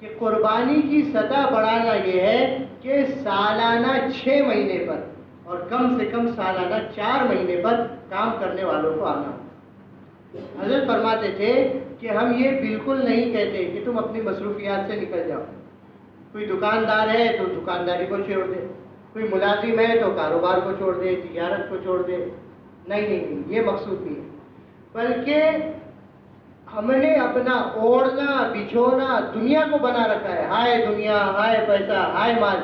[SPEAKER 2] کہ قربانی کی سطح بڑھانا یہ ہے کہ سالانہ 6 مہینے پر اور کم سے کم سالانہ 4 مہینے پر کام کرنے والوں کو آنا ہو۔ حضرت فرماتے تھے کہ ہم یہ بالکل نہیں کہتے کہ تم اپنی مصروفیات سے نکل جاؤ، کوئی دکاندار ہے تو دکانداری کو چھوڑ دے، کوئی ملازم ہے تو کاروبار کو چھوڑ دے، تجارت کو چھوڑ دے، نہیں، یہ مقصود نہیں ہے، بلکہ ہم نے اپنا اوڑھنا بچھونا دنیا کو بنا رکھا ہے، ہائے دنیا، ہائے پیسہ، ہائے مال،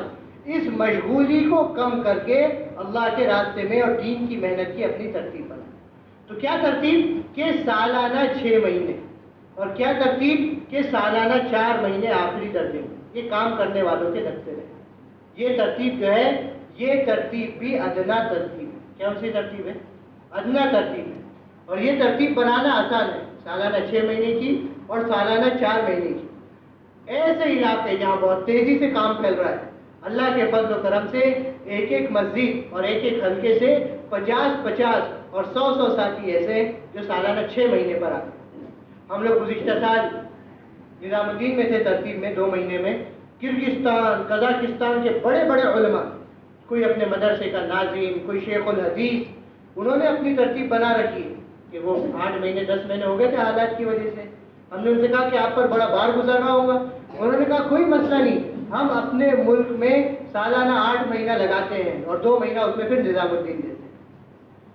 [SPEAKER 2] اس مشغولی کو کم کر کے اللہ کے راستے میں اور دین کی محنت کی اپنی ترتیب بنا۔ تو کیا ترتیب؟ کہ سالانہ 6 مہینے، اور کیا ترتیب؟ کہ سالانہ 4 مہینے آخری درجے میں یہ کام کرنے والوں کے لگتے رہے۔ یہ ترتیب جو ہے، یہ ترتیب بھی ادنا ترتیب ہے۔ کون سی ترتیب ہے؟ ادنا ترتیب ہے، اور یہ ترتیب بنانا آسان ہے، سالانہ 6 مہینے کی اور سالانہ 4 مہینے کی۔ ایسے علاقے جہاں بہت تیزی سے کام پھیل رہا ہے، اللہ کے فضل و کرم سے ایک مسجد اور ایک حلقے سے 50 اور 100 ساتھی ایسے جو سالانہ 6 مہینے پر آتے ہیں۔ ہم لوگ گزشتہ سال نظام الدین میں تھے ترتیب میں 2 مہینے میں، کرغزستان، قزاقستان کے بڑے بڑے علماء، کوئی اپنے مدرسے کا ناظم، کوئی شیخ الحدیث، انہوں نے اپنی ترتیب بنا رکھی ہے کہ وہ 8 مہینے 10 مہینے ہو گئے تھے حالات کی وجہ سے۔ ہم نے ان سے کہا کہ آپ پر بڑا بار گزر رہا ہوگا، انہوں نے کہا کوئی مسئلہ نہیں، ہم اپنے ملک میں سالانہ 8 مہینہ لگاتے ہیں اور 2 مہینہ اس میں پھر نظام الدین دیتے ہیں۔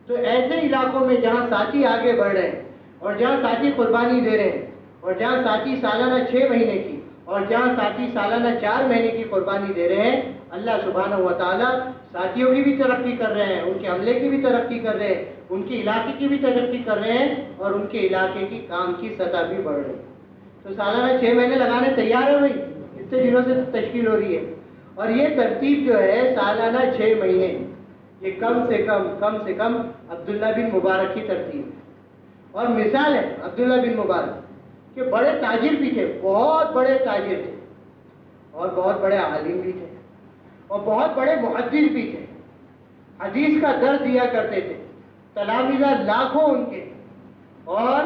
[SPEAKER 2] تو ایسے علاقوں میں جہاں ساتھی آگے بڑھ رہے ہیں اور جہاں ساتھی قربانی دے رہے ہیں اور جہاں ساتھی سالانہ 6 مہینے کی اور جہاں ساتھی سالانہ 4 مہینے کی قربانی دے رہے ہیں، اللہ سبحانہ و تعالیٰ ساتھیوں کی بھی ترقی کر رہے ہیں، ان کے عملے کی بھی ترقی کر رہے ہیں، ان کے علاقے کی بھی ترقی کر رہے ہیں، اور ان کے علاقے کی کام کی سطح بھی بڑھ رہی ہے۔ تو سالانہ 6 مہینے لگانے تیار ہے بھائی، اتنے دنوں سے تشکیل ہو رہی ہے، اور یہ ترتیب جو ہے سالانہ 6 مہینے، یہ کم سے کم عبداللہ بن مبارک کی ترتیب ہے۔ اور مثال ہے عبداللہ بن مبارک کہ بڑے تاجر بھی تھے، بہت بڑے تاجر تھے، اور بہت بڑے عالم بھی تھے، اور بہت بڑے محدث بھی تھے، حدیث کا درس دیا کرتے تھے، تلامذہ لاکھوں ان کے، اور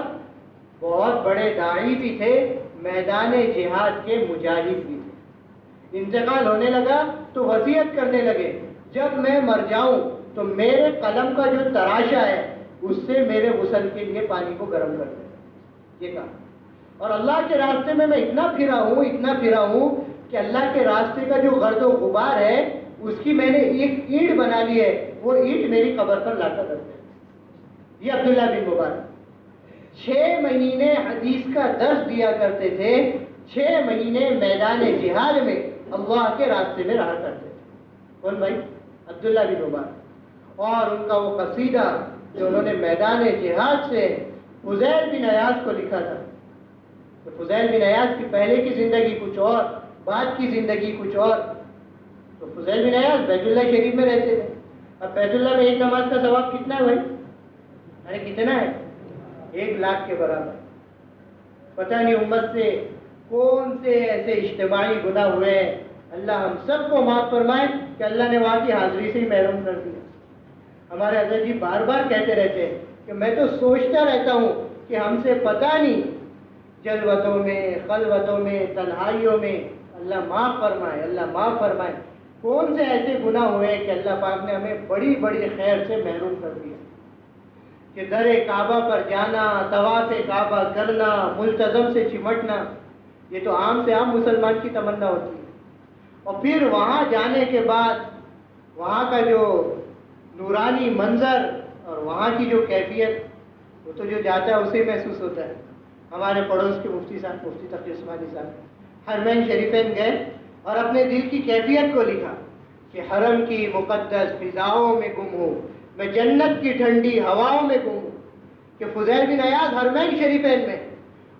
[SPEAKER 2] بہت بڑے داعی بھی تھے، میدان جہاد کے مجاہد بھی تھے۔ انتقال ہونے لگا تو وصیت کرنے لگے، جب میں مر جاؤں تو میرے قلم کا جو تراشا ہے اس سے میرے غسل کے لیے پانی کو گرم کر دیں، یہ کہا۔ اور اللہ کے راستے میں اتنا پھرا ہوں کہ اللہ کے راستے کا جو گرد و غبار ہے اس کی میں نے ایک اینٹ بنا لی ہے، وہ اینٹ میری قبر پر لا کر رکھ دیں۔ یہ عبداللہ بن مبارک 6 مہینے حدیث کا درس دیا کرتے تھے، 6 مہینے میدان جہاد میں اللہ کے راستے میں رہا کرتے تھے۔ کون بھائی؟ عبداللہ بن مبارک۔ اور ان کا وہ قصیدہ جو انہوں نے میدان جہاد سے فضیل بن عیاض کو لکھا تھا، تو فضیل بن عیاض کی پہلے کی زندگی کچھ اور، بعد کی زندگی کچھ اور۔ تو فضیل بن عیاض بیت اللہ شریف میں رہتے تھے۔ اب بیت اللہ میں ایک نماز کا ثواب کتنا ہے بھائی؟ ارے کتنا ہے؟ 1 لاکھ کے برابر۔ پتہ نہیں امت سے کون سے ایسے اجتماعی گناہ ہوئے ہیں، اللہ ہم سب کو معاف فرمائے کہ اللہ نے وہاں کی حاضری سے ہی محروم کر دیا۔ ہمارے حضرت جی بار بار کہتے رہتے ہیں کہ میں تو سوچتا رہتا ہوں کہ ہم سے پتہ نہیں جلوتوں میں، خلوتوں میں، تنہائیوں میں، اللہ معاف فرمائے، اللہ معاف فرمائے، کون سے ایسے گناہ ہوئے کہ اللہ پاک نے ہمیں بڑی بڑی خیر سے محروم کر دیا کہ در کعبہ پر جانا، طواف کعبہ کرنا، ملتزم سے چمٹنا، یہ تو عام سے عام مسلمان کی تمنا ہوتی ہے۔ اور پھر وہاں جانے کے بعد وہاں کا جو نورانی منظر اور وہاں کی جو کیفیت، وہ تو جو جاتا ہے اسے محسوس ہوتا ہے۔ ہمارے پڑوس کے مفتی صاحب، مفتی تقی عثمانی صاحب حرمین شریفین گئے اور اپنے دل کی کیفیت کو لکھا کہ حرم کی مقدس فضاؤں میں گم ہوں، میں جنت کی ٹھنڈی ہواؤں میں گم ہوں۔ کہ فضیل بن عیاض حرمین شریفین میں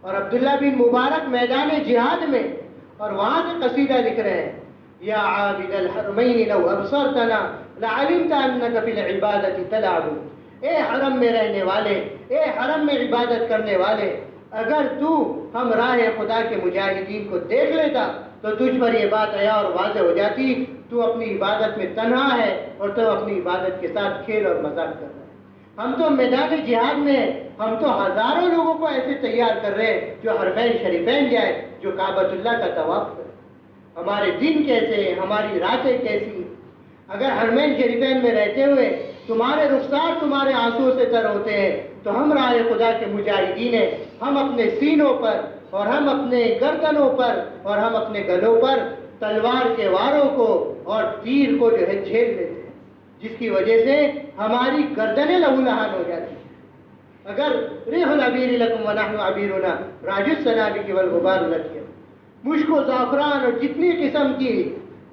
[SPEAKER 2] اور عبداللہ بن مبارک میدان جہاد میں، اور وہاں سے قصیدہ لکھ رہے ہیں، یا عابد الحرمین لو ابصرتنا لعلمت انک فی العبادۃ تلعب۔ اے حرم میں رہنے والے، اے حرم میں عبادت کرنے والے، اگر تو ہم راہ خدا کے مجاہدین کو دیکھ لیتا تو تجھ پر یہ بات عیاں اور واضح ہو جاتی، تو اپنی عبادت میں تنہا ہے اور تو اپنی عبادت کے ساتھ کھیل اور مذاق کر رہا ہے۔ ہم تو میدان جہاد میں ہیں، ہم تو ہزاروں لوگوں کو ایسے تیار کر رہے ہیں جو حرمین شریفین جائے، جو کعبۃ اللہ کا طواف کرے۔ ہمارے دن کیسے ہیں، ہماری راتیں کیسی ہیں؟ اگر حرمین شریفین میں رہتے ہوئے تمہارے رخسار تمہارے آنسو سے تر ہوتے ہیں تو ہم راہ خدا کے مجاہدین ہیں، ہم اپنے سینوں پر اور ہم اپنے گردنوں پر اور ہم اپنے گلوں پر تلوار کے واروں کو اور تیر کو جو ہے جھیل لیتے ہیں، جس کی وجہ سے ہماری گردنیں لہو لہان ہو جاتی ہیں۔ اگر ریح العبیر لکم ونحن عبیرنا راج السنابک والغبار لکم، مشک و زعفران اور جتنی قسم کی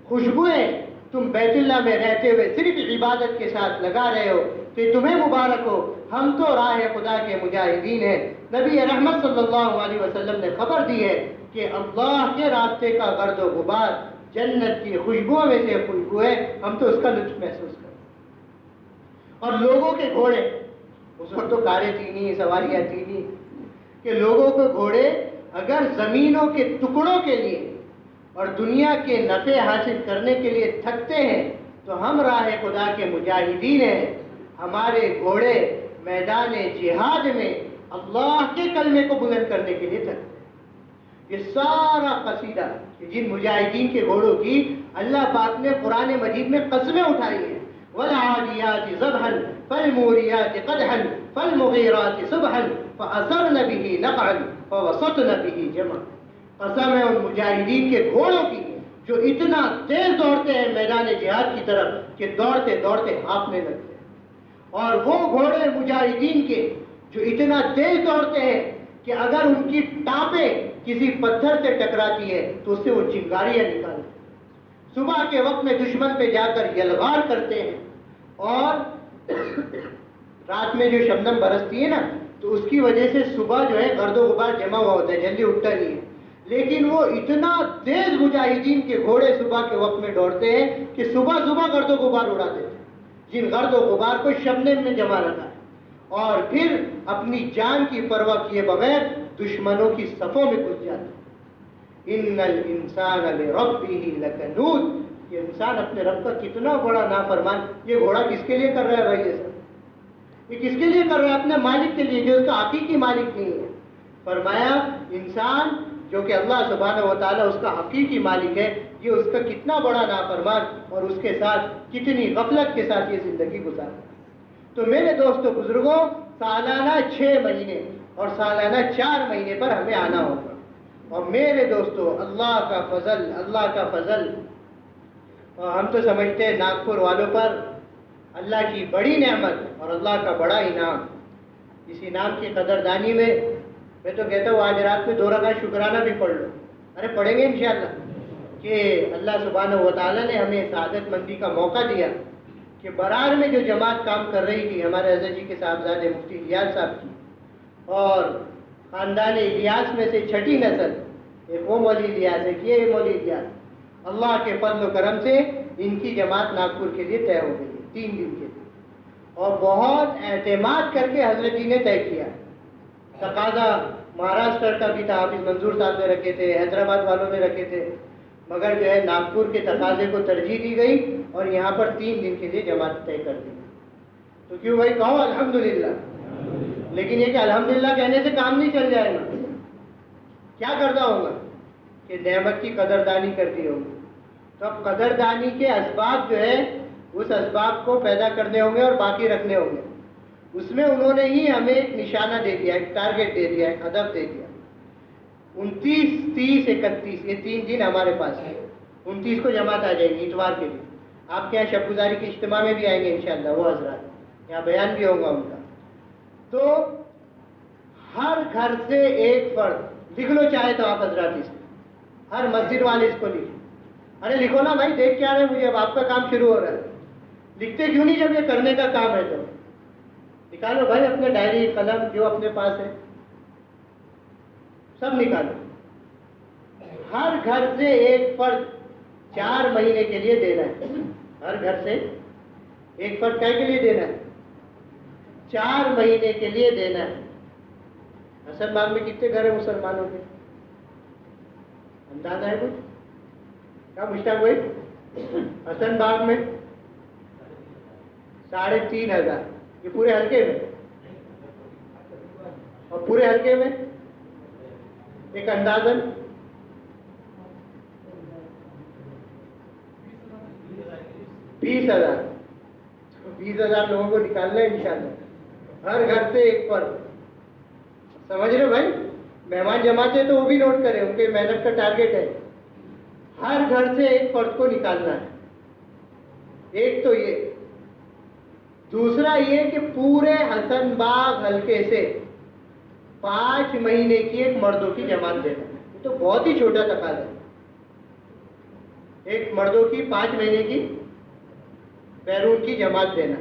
[SPEAKER 2] خوشبوئیں تم بیت اللہ میں رہتے ہوئے صرف عبادت کے ساتھ لگا رہے ہو تو تمہیں مبارک ہو، ہم تو راہ خدا کے مجاہدین ہیں۔ نبی رحمت صلی اللہ علیہ وسلم نے خبر دی ہے کہ اللہ کے راستے کا گرد و غبار جنت کی خوشبوؤں میں سے خوشبو ہے، ہم تو اس کا لطف محسوس کریں۔ اور لوگوں کے گھوڑے، اس وقت تو کاریں تھی نہیں، سواریاں تھی نہیں، کہ لوگوں کے گھوڑے اگر زمینوں کے ٹکڑوں کے لیے اور دنیا کے نفع حاصل کرنے کے لیے تھکتے ہیں تو ہم راہ خدا کے مجاہدین ہیں، ہمارے گھوڑے میدان جہاد میں اللہ کے کلمے کو بلند کرنے کے لیے تھکتے ہیں۔ یہ سارا قصیدہ جن مجاہدین کے گھوڑوں کی اللہ پاک نے قرآن مجید میں قسمیں اٹھائی ہیں، وَالْعَادِيَاتِ ضَبْحًا فَالْمُورِيَاتِ قَدْحًا فَالْمُغِيرَاتِ صُبْحًا فَأَثَرْنَ بِهِ نَقْعًا فَوَسَطْنَ بِهِ جَمْعًا۔ قسم ہے ان مجاہدین کے گھوڑوں کی جو اتنا تیز دوڑتے ہیں میدان جہاد کی طرف کہ دوڑتے دوڑتے ہانپنے لگتے ہیں، اور وہ گھوڑے مجاہدین کے جو اتنا تیز دوڑتے ہیں کہ اگر ان کی ٹانپیں کسی پتھر سے ٹکراتی ہے تو اس سے وہ چنگاریاں نکالتے ہیں، صبح کے وقت میں دشمن پہ جا کر یلغار کرتے ہیں، اور رات میں جو شبنم برستی ہے نا تو اس کی وجہ سے صبح جو ہے گرد و غبار جمع ہوا ہوتا ہے، جلدی اٹھتا نہیں ہے، لیکن وہ اتنا تیز مجاہدین کے گھوڑے صبح کے وقت میں دوڑتے ہیں کہ صبح صبح گرد و غبار اڑا دیتے ہیں، جن گرد و غبار کو شبنم میں جمع رکھا ہے، اور پھر اپنی جان کی پرواہ کیے بغیر دشمنوں کی صفوں میں گھس جاتے ہیں۔ ان الانسان لربہ لکنود، یہ انسان اپنے رب کا کتنا بڑا نافرمان۔ یہ گھوڑا کس کے لیے کر رہا ہے بھائی؟ یہ سب یہ کس کے لیے کر رہا ہے؟ اپنے مالک کے لیے جو اس کا حقیقی مالک نہیں ہے۔ فرمایا انسان جو کہ اللہ سبحانہ و تعالیٰ اس کا حقیقی مالک ہے، یہ اس کا کتنا بڑا نافرمان اور اس کے ساتھ کتنی غفلت کے ساتھ یہ زندگی گزارتا ہے۔ تو میرے دوستو بزرگوں، سالانہ 6 مہینے اور سالانہ 4 مہینے پر ہمیں آنا ہوگا، اور میرے دوستو اللہ کا فضل، اللہ کا فضل، اور ہم تو سمجھتے ہیں ناگپور والوں پر اللہ کی بڑی نعمت اور اللہ کا بڑا انعام۔ اس انعام کی قدردانی میں تو کہتا ہوں آج رات میں 2 رکعت شکرانہ بھی پڑھ لو۔ ارے پڑھیں گے انشاءاللہ کہ اللہ سبحانہ و تعالیٰ نے ہمیں سعادت مندی کا موقع دیا کہ برار میں جو جماعت کام کر رہی تھی ہمارے حضرت جی کے صاحبزادے مفتی الیاس صاحب کی، اور خاندان الیاس میں سے 6ٹھی نسل، ایک وہ مولوی الیاس ہے کہ یہ مولوی الیاس، اللہ کے فضل و کرم سے ان کی جماعت ناگپور کے لیے طے ہو گئی ہے 3 دن کے لیے، اور بہت اعتماد کر کے حضرت جی نے طے کیا۔ تقاضا مہاراشٹر کا بھی تھا، حافظ منظور صاحب نے رکھے تھے، حیدرآباد والوں نے رکھے تھے، مگر جو ہے ناگپور کے تقاضے کو ترجیح دی گئی اور یہاں پر 3 دن کے لیے جماعت طے کر دی. تو کیوں بھائی کہو الحمدللہ. لیکن یہ کہ الحمدللہ کہنے سے کام نہیں چل جائے گا. کیا کرنا ہوگا کہ نعمت کی قدردانی کرنی ہوگی. تو اب قدردانی کے اسباب جو ہے اس اسباب کو پیدا کرنے ہوں گے اور باقی رکھنے ہوں گے. اس میں انہوں نے ہی ہمیں ایک نشانہ دے دیا، ایک ٹارگٹ دے دیا، ایک ہدف دے دیا. 29، 30، 31 یہ 3 دن ہمارے پاس ہے. 29 کو جماعت آ جائے گی اتوار کے دن. آپ کے یہاں شب گزاری کے اجتماع میں بھی آئیں گے انشاءاللہ وہ حضرات، یہاں بیان بھی ہوگا ان کا. تو ہر گھر سے ایک فرد لکھ لو چاہے تو آپ حضرات اس میں، ہر مسجد والے اس کو لکھیں. ارے لکھو نا بھائی، دیکھ کے آ رہے ہیں مجھے، اب آپ کا کام شروع ہو رہا ہے. لکھتے کیوں نہیں جب یہ کرنے کا کام ہے؟ تو نکالو بھائی اپنے ڈائری قلم جو اپنے پاس ہے سب نکالو. ہر گھر سے ایک فرد 4 مہینے کے لیے دینا ہے. ہر گھر سے ایک فرد کیا کے لیے دینا ہے؟ 4 مہینے کے لیے دینا ہے. حسن باغ میں کتنے گھر ہیں مسلمانوں کے؟ اندازہ ہے کچھ؟ کیا مشتاق بھائی؟ حسن باغ میں 3,500. یہ پورے حلقے میں، اور پورے حلقے میں ایک اندازن 20,000. 20,000 لوگوں کو نکالنا ہے انشاءاللہ. ہر گھر سے ایک فرد. سمجھ رہے بھائی؟ مہمان جماتے تو وہ بھی نوٹ کریں، ان کے محنت کا ٹارگٹ ہے. ہر گھر سے ایک فرد کو نکالنا ہے. ایک تو یہ. دوسرا یہ کہ پورے حسن باغ حلقے سے 5 مہینے کی ایک مردوں کی جماعت دینا. یہ تو بہت ہی چھوٹا تقاضا ہے. ایک مردوں کی 5 مہینے کی بیرون کی جماعت دینا.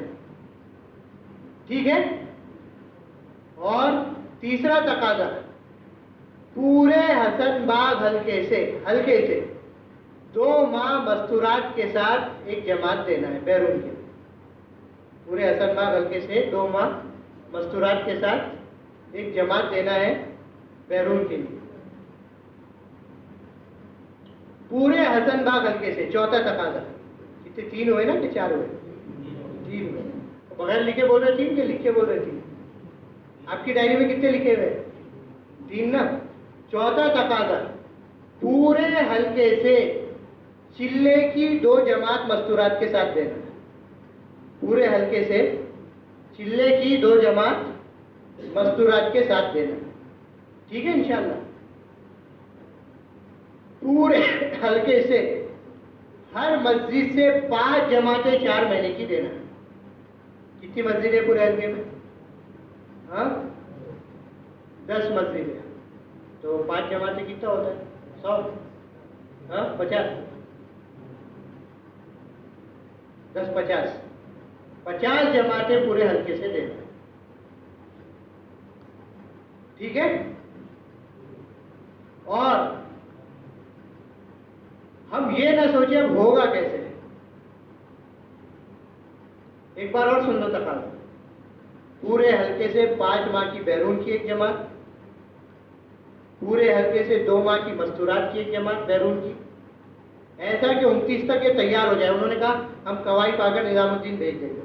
[SPEAKER 2] ٹھیک ہے؟ اور تیسرا تقاضا پورے حسن باغ حلقے سے 2 ماہ مستورات کے ساتھ ایک جماعت دینا ہے بیرون کی. پورے حسن باغ حلقے سے 2 ماہ مستورات کے ساتھ ایک جماعت دینا ہے بیرون کے لیے. پورے حسن باغ حلقے سے. چوتھا تقاضا کتنے؟ 3 ہوئے نا کہ 4 ہوئے؟ 3 ہوئے. بغیر لکھے بول رہے 3 کہ لکھ کے بول رہے 3؟ آپ کی ڈائری میں کتنے لکھے ہوئے؟ 3 نا. چوتھا تقاضا پورے حلقے سے چلے کی 2 جماعت مستورات کے ساتھ دینا. پورے حلقے سے چلے کی 2 جماعت مستورات کے ساتھ دینا. ٹھیک ہے انشاءاللہ. پورے حلقے سے ہر مسجد سے 5 جماعتیں 4 مہینے کی دینا. کتنی مسجد ہے پورے حلقے میں؟ 10 مسجد ہے تو 5 جماعتیں کتنا ہوتا ہے؟ 100. 50. 10 50. 50 جماعتیں پورے حلقے سے دینا. ٹھیک ہے؟ اور ہم یہ نہ سوچیں اب ہوگا کیسے. ایک بار اور سن لو تقاضا. پورے حلقے سے 5 ماہ کی بیرون کی ایک جماعت، پورے حلقے سے 2 ماہ کی مستورات کی ایک جماعت بیرون کی. ایسا کہ 29 تک یہ تیار ہو جائے. انہوں نے کہا ہم قوائی پاکر نظام الدین بھیج دیں گے.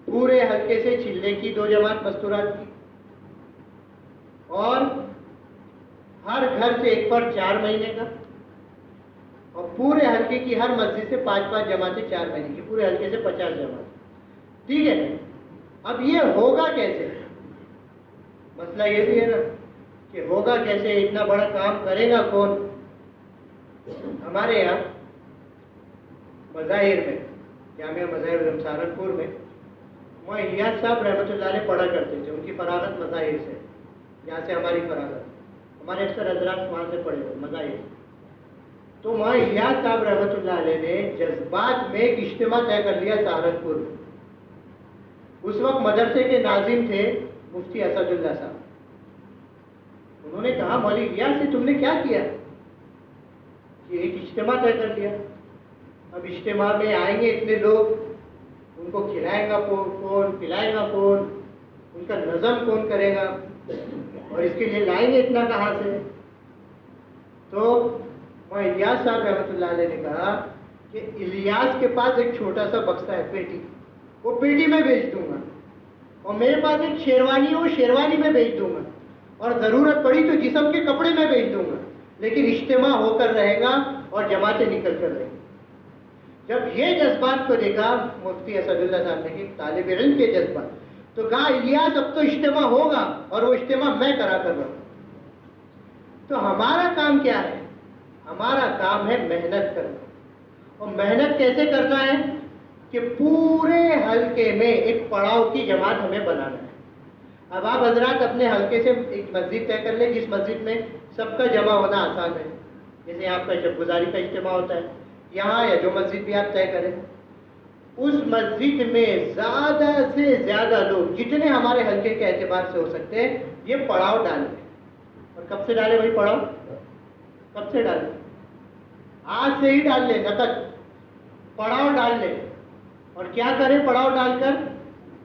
[SPEAKER 2] پورے حلقے سے چلے کی 2 جماعت مستورات کی، اور ہر گھر سے ایک فرد 4 مہینے کا، اور پورے حلقے کی ہر مسجد سے 5 جماعتیں 4 مہینے کی. پورے حلقے سے 50 جماعت. ٹھیک ہے. اب یہ ہوگا کیسے؟ مسئلہ یہ بھی ہے نا کہ ہوگا کیسے، اتنا بڑا کام کرے گا کون؟ ہمارے یہاں مظاہر میں، جامعہ مظاہر سہارنپور میں، وہاں الیاس صاحب رحمۃ اللہ علیہ پڑھا کرتے تھے. ان کی فراغت مظاہر سے، جہاں سے ہماری فراغت. ہمارے اکثر حضرات وہاں سے پڑھے ہوئے مظاہر. تو وہاں الیاس صاحب رحمۃ اللہ علیہ نے جذبات میں ایک اجتماع طے کر لیا سہارنپور میں. اس وقت مدرسے کے ناظم تھے مفتی اسد اللہ صاحب. انہوں نے کہا مولوی الیاس سے تم نے کیا کیا کہ ایک اجتماع طے کر لیا. اب اجتماع میں آئیں گے اتنے لوگ، ان کو کھلائے گا کون، پلائے گا کون، ان کا نظم کون کرے گا؟ اور اس کے لیے لائیں گے اتنا کہاں سے؟ تو الیاس صاحب رحمۃ اللہ علیہ نے کہا کہ الیاس کے پاس ایک چھوٹا سا بکسا ہے پیٹی، وہ پیٹی میں بیچ دوں گا، اور میرے پاس ایک شیروانی ہے، وہ شیروانی میں بیچ دوں گا، اور ضرورت پڑی تو جسم کے کپڑے میں بیچ دوں گا، لیکن اجتماع ہو کر رہے گا اور جماعتیں نکل کر رہیں گی۔ جب یہ جذبات کو دیکھا مفتی اسد اللہ صاحب نے کہ طالب علم کے جذبات، تو کہا الیاس اب تو اجتماع ہوگا اور وہ اجتماع میں کرا کر رہا ہوں۔ تو ہمارا کام کیا ہے؟ ہمارا کام ہے محنت کرنا، اور محنت کیسے کرنا ہے کہ پورے حلقے میں ایک پڑاؤ کی جماعت ہمیں بنانا ہے۔ اب آپ حضرات اپنے حلقے سے ایک مسجد طے کر لیں جس مسجد میں سب کا جمع ہونا آسان ہے، جیسے آپ کا شب گزاری کا اجتماع ہوتا ہے یہاں، یا جو مسجد بھی آپ طے کریں، اس مسجد میں زیادہ سے زیادہ لوگ جتنے ہمارے حلقے کے اعتبار سے ہو سکتے ہیں یہ پڑاؤ ڈالیں۔ اور کب سے ڈالیں بھائی پڑاؤ؟ کب سے ڈالیں؟ آج سے ہی ڈال لیں، نقد پڑاؤ ڈال لیں۔ اور کیا کریں پڑاؤ ڈال کر؟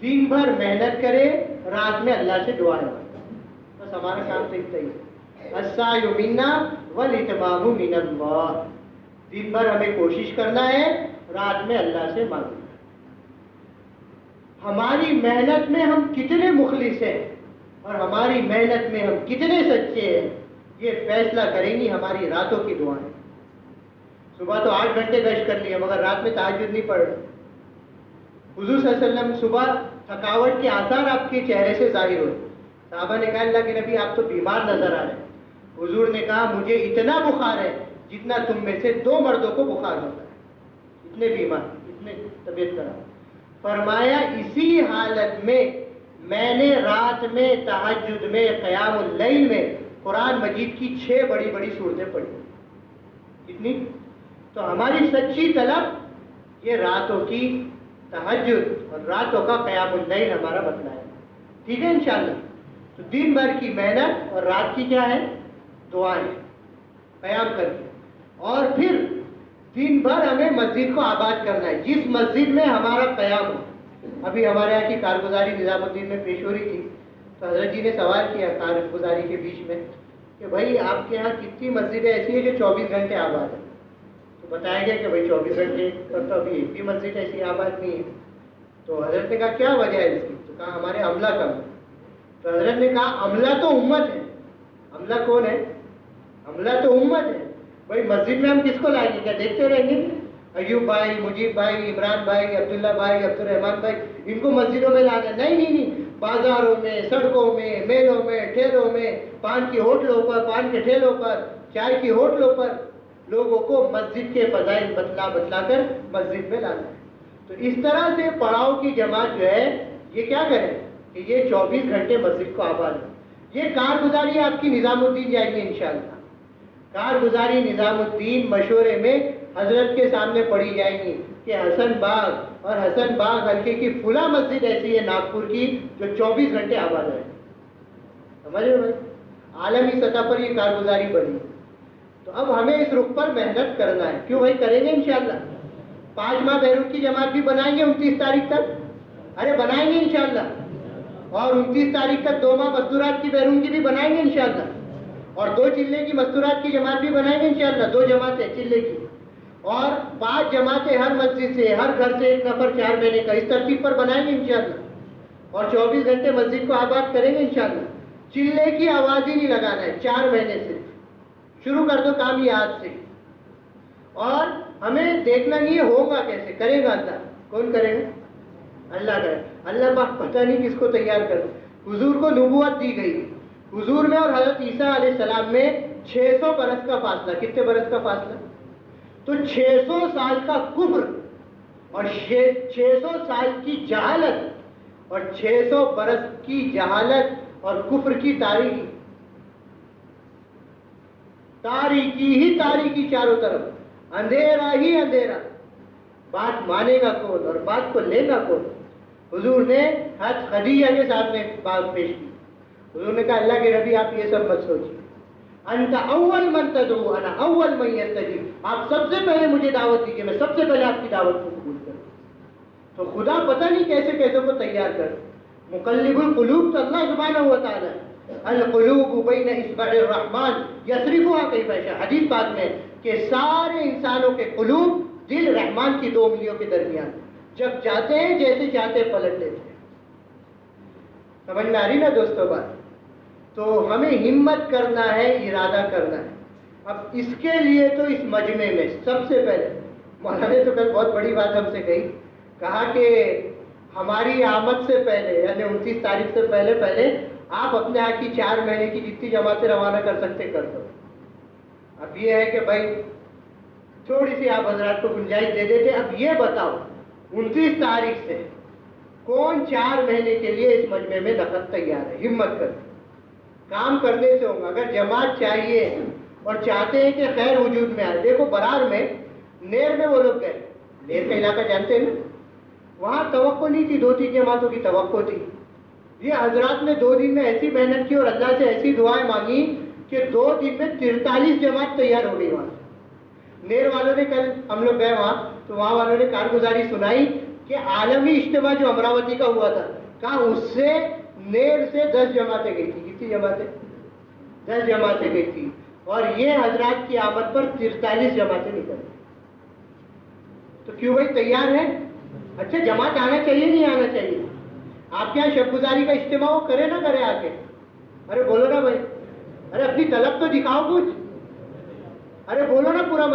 [SPEAKER 2] دن بھر محنت کرے، رات میں اللہ سے دعا ہے، بس ہمارا کام تو اتنا ہی ہے۔ السعی منا والاتمام من اللہ، دن بھر ہمیں کوشش کرنا ہے، رات میں اللہ سے مانگنا ہے۔ ہماری محنت میں ہم کتنے مخلص ہیں اور ہماری محنت میں ہم کتنے سچے ہیں، یہ فیصلہ کریں گی ہماری راتوں کی دعائیں۔ صبح تو 8 گھنٹے گشت کر لیے مگر رات میں تہجد نہیں پڑھ رہے۔ حضور صلی اللہ علیہ وسلم صبح تھکاوٹ کے آثار آپ کے چہرے سے ظاہر ہوئے، صحابہ نے کہا اللہ کے نبی آپ تو بیمار نظر آ رہے ہیں۔ حضور نے کہا مجھے اتنا بخار ہے جتنا تم میں سے 2 مردوں کو بخار ہوتا ہے، اتنے بیمار، اتنے طبیعت خراب۔ فرمایا اسی حالت میں نے رات میں تہجد میں قیام اللیل میں قرآن مجید کی 6 بڑی بڑی صورتیں پڑھی۔ کتنی؟ تو ہماری سچی طلب یہ راتوں کی تہجد اور راتوں کا قیام اللیل ہمارا مسئلہ ہے، ٹھیک ہے انشاءاللہ۔ تو دن بھر کی محنت اور رات کی کیا ہے؟ دعائیں قیام کر کے، اور پھر دن بھر ہمیں مسجد کو آباد کرنا ہے، جس مسجد میں ہمارا قیام ہو۔ ابھی ہمارے یہاں کی کارگزاری نظام الدین میں پیش ہو رہی تھی، تو حضرت جی نے سوال کیا کارگزاری کے بیچ میں کہ بھائی آپ کے یہاں کتنی مسجدیں ایسی ہیں جو 24 گھنٹے آباد ہیں؟ تو بتایا گیا کہ بھائی 24 گھنٹے پر تو ابھی ایک بھی مسجد ایسی آباد نہیں ہے۔ تو حضرت نے کہا کیا وجہ ہے اس کی؟ تو کہا ہمارے عملہ کم ہے۔ تو حضرت نے کہا عملہ تو امت ہے۔ عملہ کون ہے؟ عملہ تو امت ہے۔ بھائی مسجد میں ہم کس کو لائیں گے؟ کیا دیکھتے رہیں گے ایوب بھائی، مجیب بھائی، عمران بھائی، عبداللہ بھائی، عبد الرحمان بھائی، ان کو مسجدوں میں لانا؟ نہیں، بازاروں میں، سڑکوں میں، میلوں میں، ٹھیلوں میں، پان کی ہوٹلوں پر، پان کے ٹھیلوں پر، چائے کی ہوٹلوں پر لوگوں کو مسجد کے فضائل بتلا کر مسجد میں لانا ہے۔ تو اس طرح سے پڑاؤ کی جماعت جو ہے یہ کیا کرے کہ یہ 24 گھنٹے مسجد کو آباد ہے۔ یہ کارگزاری آپ کی نظام الدین جائیں گے انشاءاللہ۔ کارگزاری نظام الدین مشورے میں حضرت کے سامنے پڑھی جائیں گی کہ حسن باغ اور حسن باغ حلقے کی فلاں مسجد ایسی ہے ناگپور کی جو 24 گھنٹے آباد ہے۔ سمجھ رہے بھائی؟ عالمی سطح پر یہ کارگزاری بڑھی۔ تو اب ہمیں اس رخ پر محنت کرنا ہے۔ کیوں بھائی؟ کریں گے انشاءاللہ۔ 5 ماہ بیروت کی جماعت بھی بنائیں گے 29 تاریخ تک، ارے بنائیں گے انشاءاللہ، اور 29 تاریخ تک 2 ماہ مستورات کی بیرون کی بھی بنائیں گے انشاءاللہ، اور 2 چلے کی مستورات کی جماعت بھی بنائیں گے انشاءاللہ، 2 جماعتیں چلے کی، اور 5 جماعتیں ہر مسجد سے، ہر گھر سے 1 نفر 4 مہینے کا، اس ترتیب پر بنائیں گے انشاءاللہ، اور 24 گھنٹے مسجد کو آباد کریں گے انشاءاللہ۔ چلے کی آواز ہی نہیں لگانا ہے 4 مہینے سے، شروع کر دو کام یہ آج سے۔ اور ہمیں دیکھنا نہیں ہے ہوگا کیسے، کرے گا اللہ۔ کون کرے گا؟ اللہ کرے۔ اللہ پاک پتہ نہیں کس کو تیار کر۔ حضور کو نبوت دی گئی، حضور میں اور حضرت عیسیٰ علیہ السلام میں 600 برس کا فاصلہ۔ کتنے برس کا فاصلہ؟ تو 600 سال کا کفر اور 600 سال کی جہالت اور 600 برس کی جہالت اور کفر کی تاریخی، تاریکی ہی تاریکی، چاروں طرف اندھیرا ہی اندھیرا۔ بات مانے گا کون اور بات کو لے گا کون؟ حضور نے حضرت خدیجہ کے سامنے بات پیش کی۔ حضور نے کہا اللہ کے نبی آپ یہ سب مت سوچیے، انت اول من تدعو انا اول من یستجیب، آپ سب سے پہلے مجھے دعوت دیجیے، میں سب سے پہلے آپ کی دعوت کو قبول کروں۔ تو خدا پتہ نہیں کیسے کیسے کو تیار کر، مقلب القلوب تو اللہ سبحانہ و تعالیٰ ہے۔ القلوب بین اصبع الرحمن یصرفها کیف یشاء، حدیث پاک میں کہ سارے انسانوں کے قلوب دل رحمان کی 2 انگلیوں کے درمیان، جب چاہتے ہیں جیسے چاہتے پلٹ دیتے ہیں۔ سمجھ میں آ رہی نا دوستوں بات؟ تو ہمیں ہمت کرنا ہے، ارادہ کرنا ہے۔ اب اس کے لیے تو اس مجمع میں سب سے پہلے مولانا نے تو کل بہت بڑی بات ہم سے کہی، کہا کہ ہماری آمد سے پہلے یعنی 29 تاریخ سے پہلے آپ اپنے ہاں کی 4 مہینے کی جتنی جماعتیں روانہ کر سکتے کر دو۔ اب یہ ہے کہ بھائی تھوڑی سی آپ حضرات کو گنجائش دے دیتے۔ اب یہ بتاؤ 29 تاریخ سے کون 4 مہینے کے لیے اس مجمع میں نقد تیار ہے؟ ہمت کر کام کرنے سے ہوگا۔ اگر جماعت چاہیے اور چاہتے ہیں کہ خیر وجود میں آئے، دیکھو برار میں نیر میں وہ لوگ گئے، نیر کا علاقہ جانتے ہیں نا، وہاں توقع نہیں تھی، 2-3 جماعتوں کی توقع تھی۔ یہ حضرات نے 2 دن میں ایسی محنت کی اور اللہ سے ایسی دعائیں مانگی کہ 2 دن میں 43 جماعت تیار ہو گئی۔ وہاں نیر والوں نے کل ہم لوگ گئے وہاں تو وہاں والوں نے کارگزاری سنائی کہ عالمی اجتماع جو امراوتی کا ہوا تھا، کہا اس سے نیر سے 10 جماعتیں گئی تھی۔ کتنی جماعتیں؟ 10 جماعتیں گئی تھی، اور یہ حضرات کی آمد پر 43 جماعتیں نکل گئی۔ تو کیوں بھائی تیار ہے؟ اچھا جماعت آنا چاہیے نہیں آنا چاہیے؟ آپ کے یہاں شب گزاری کا اجتماع وہ کرے نہ کرے آ کے؟ ارے بولو نا بھائی، ارے اپنی طلب تو دکھاؤ کچھ، ارے بولو نا پورا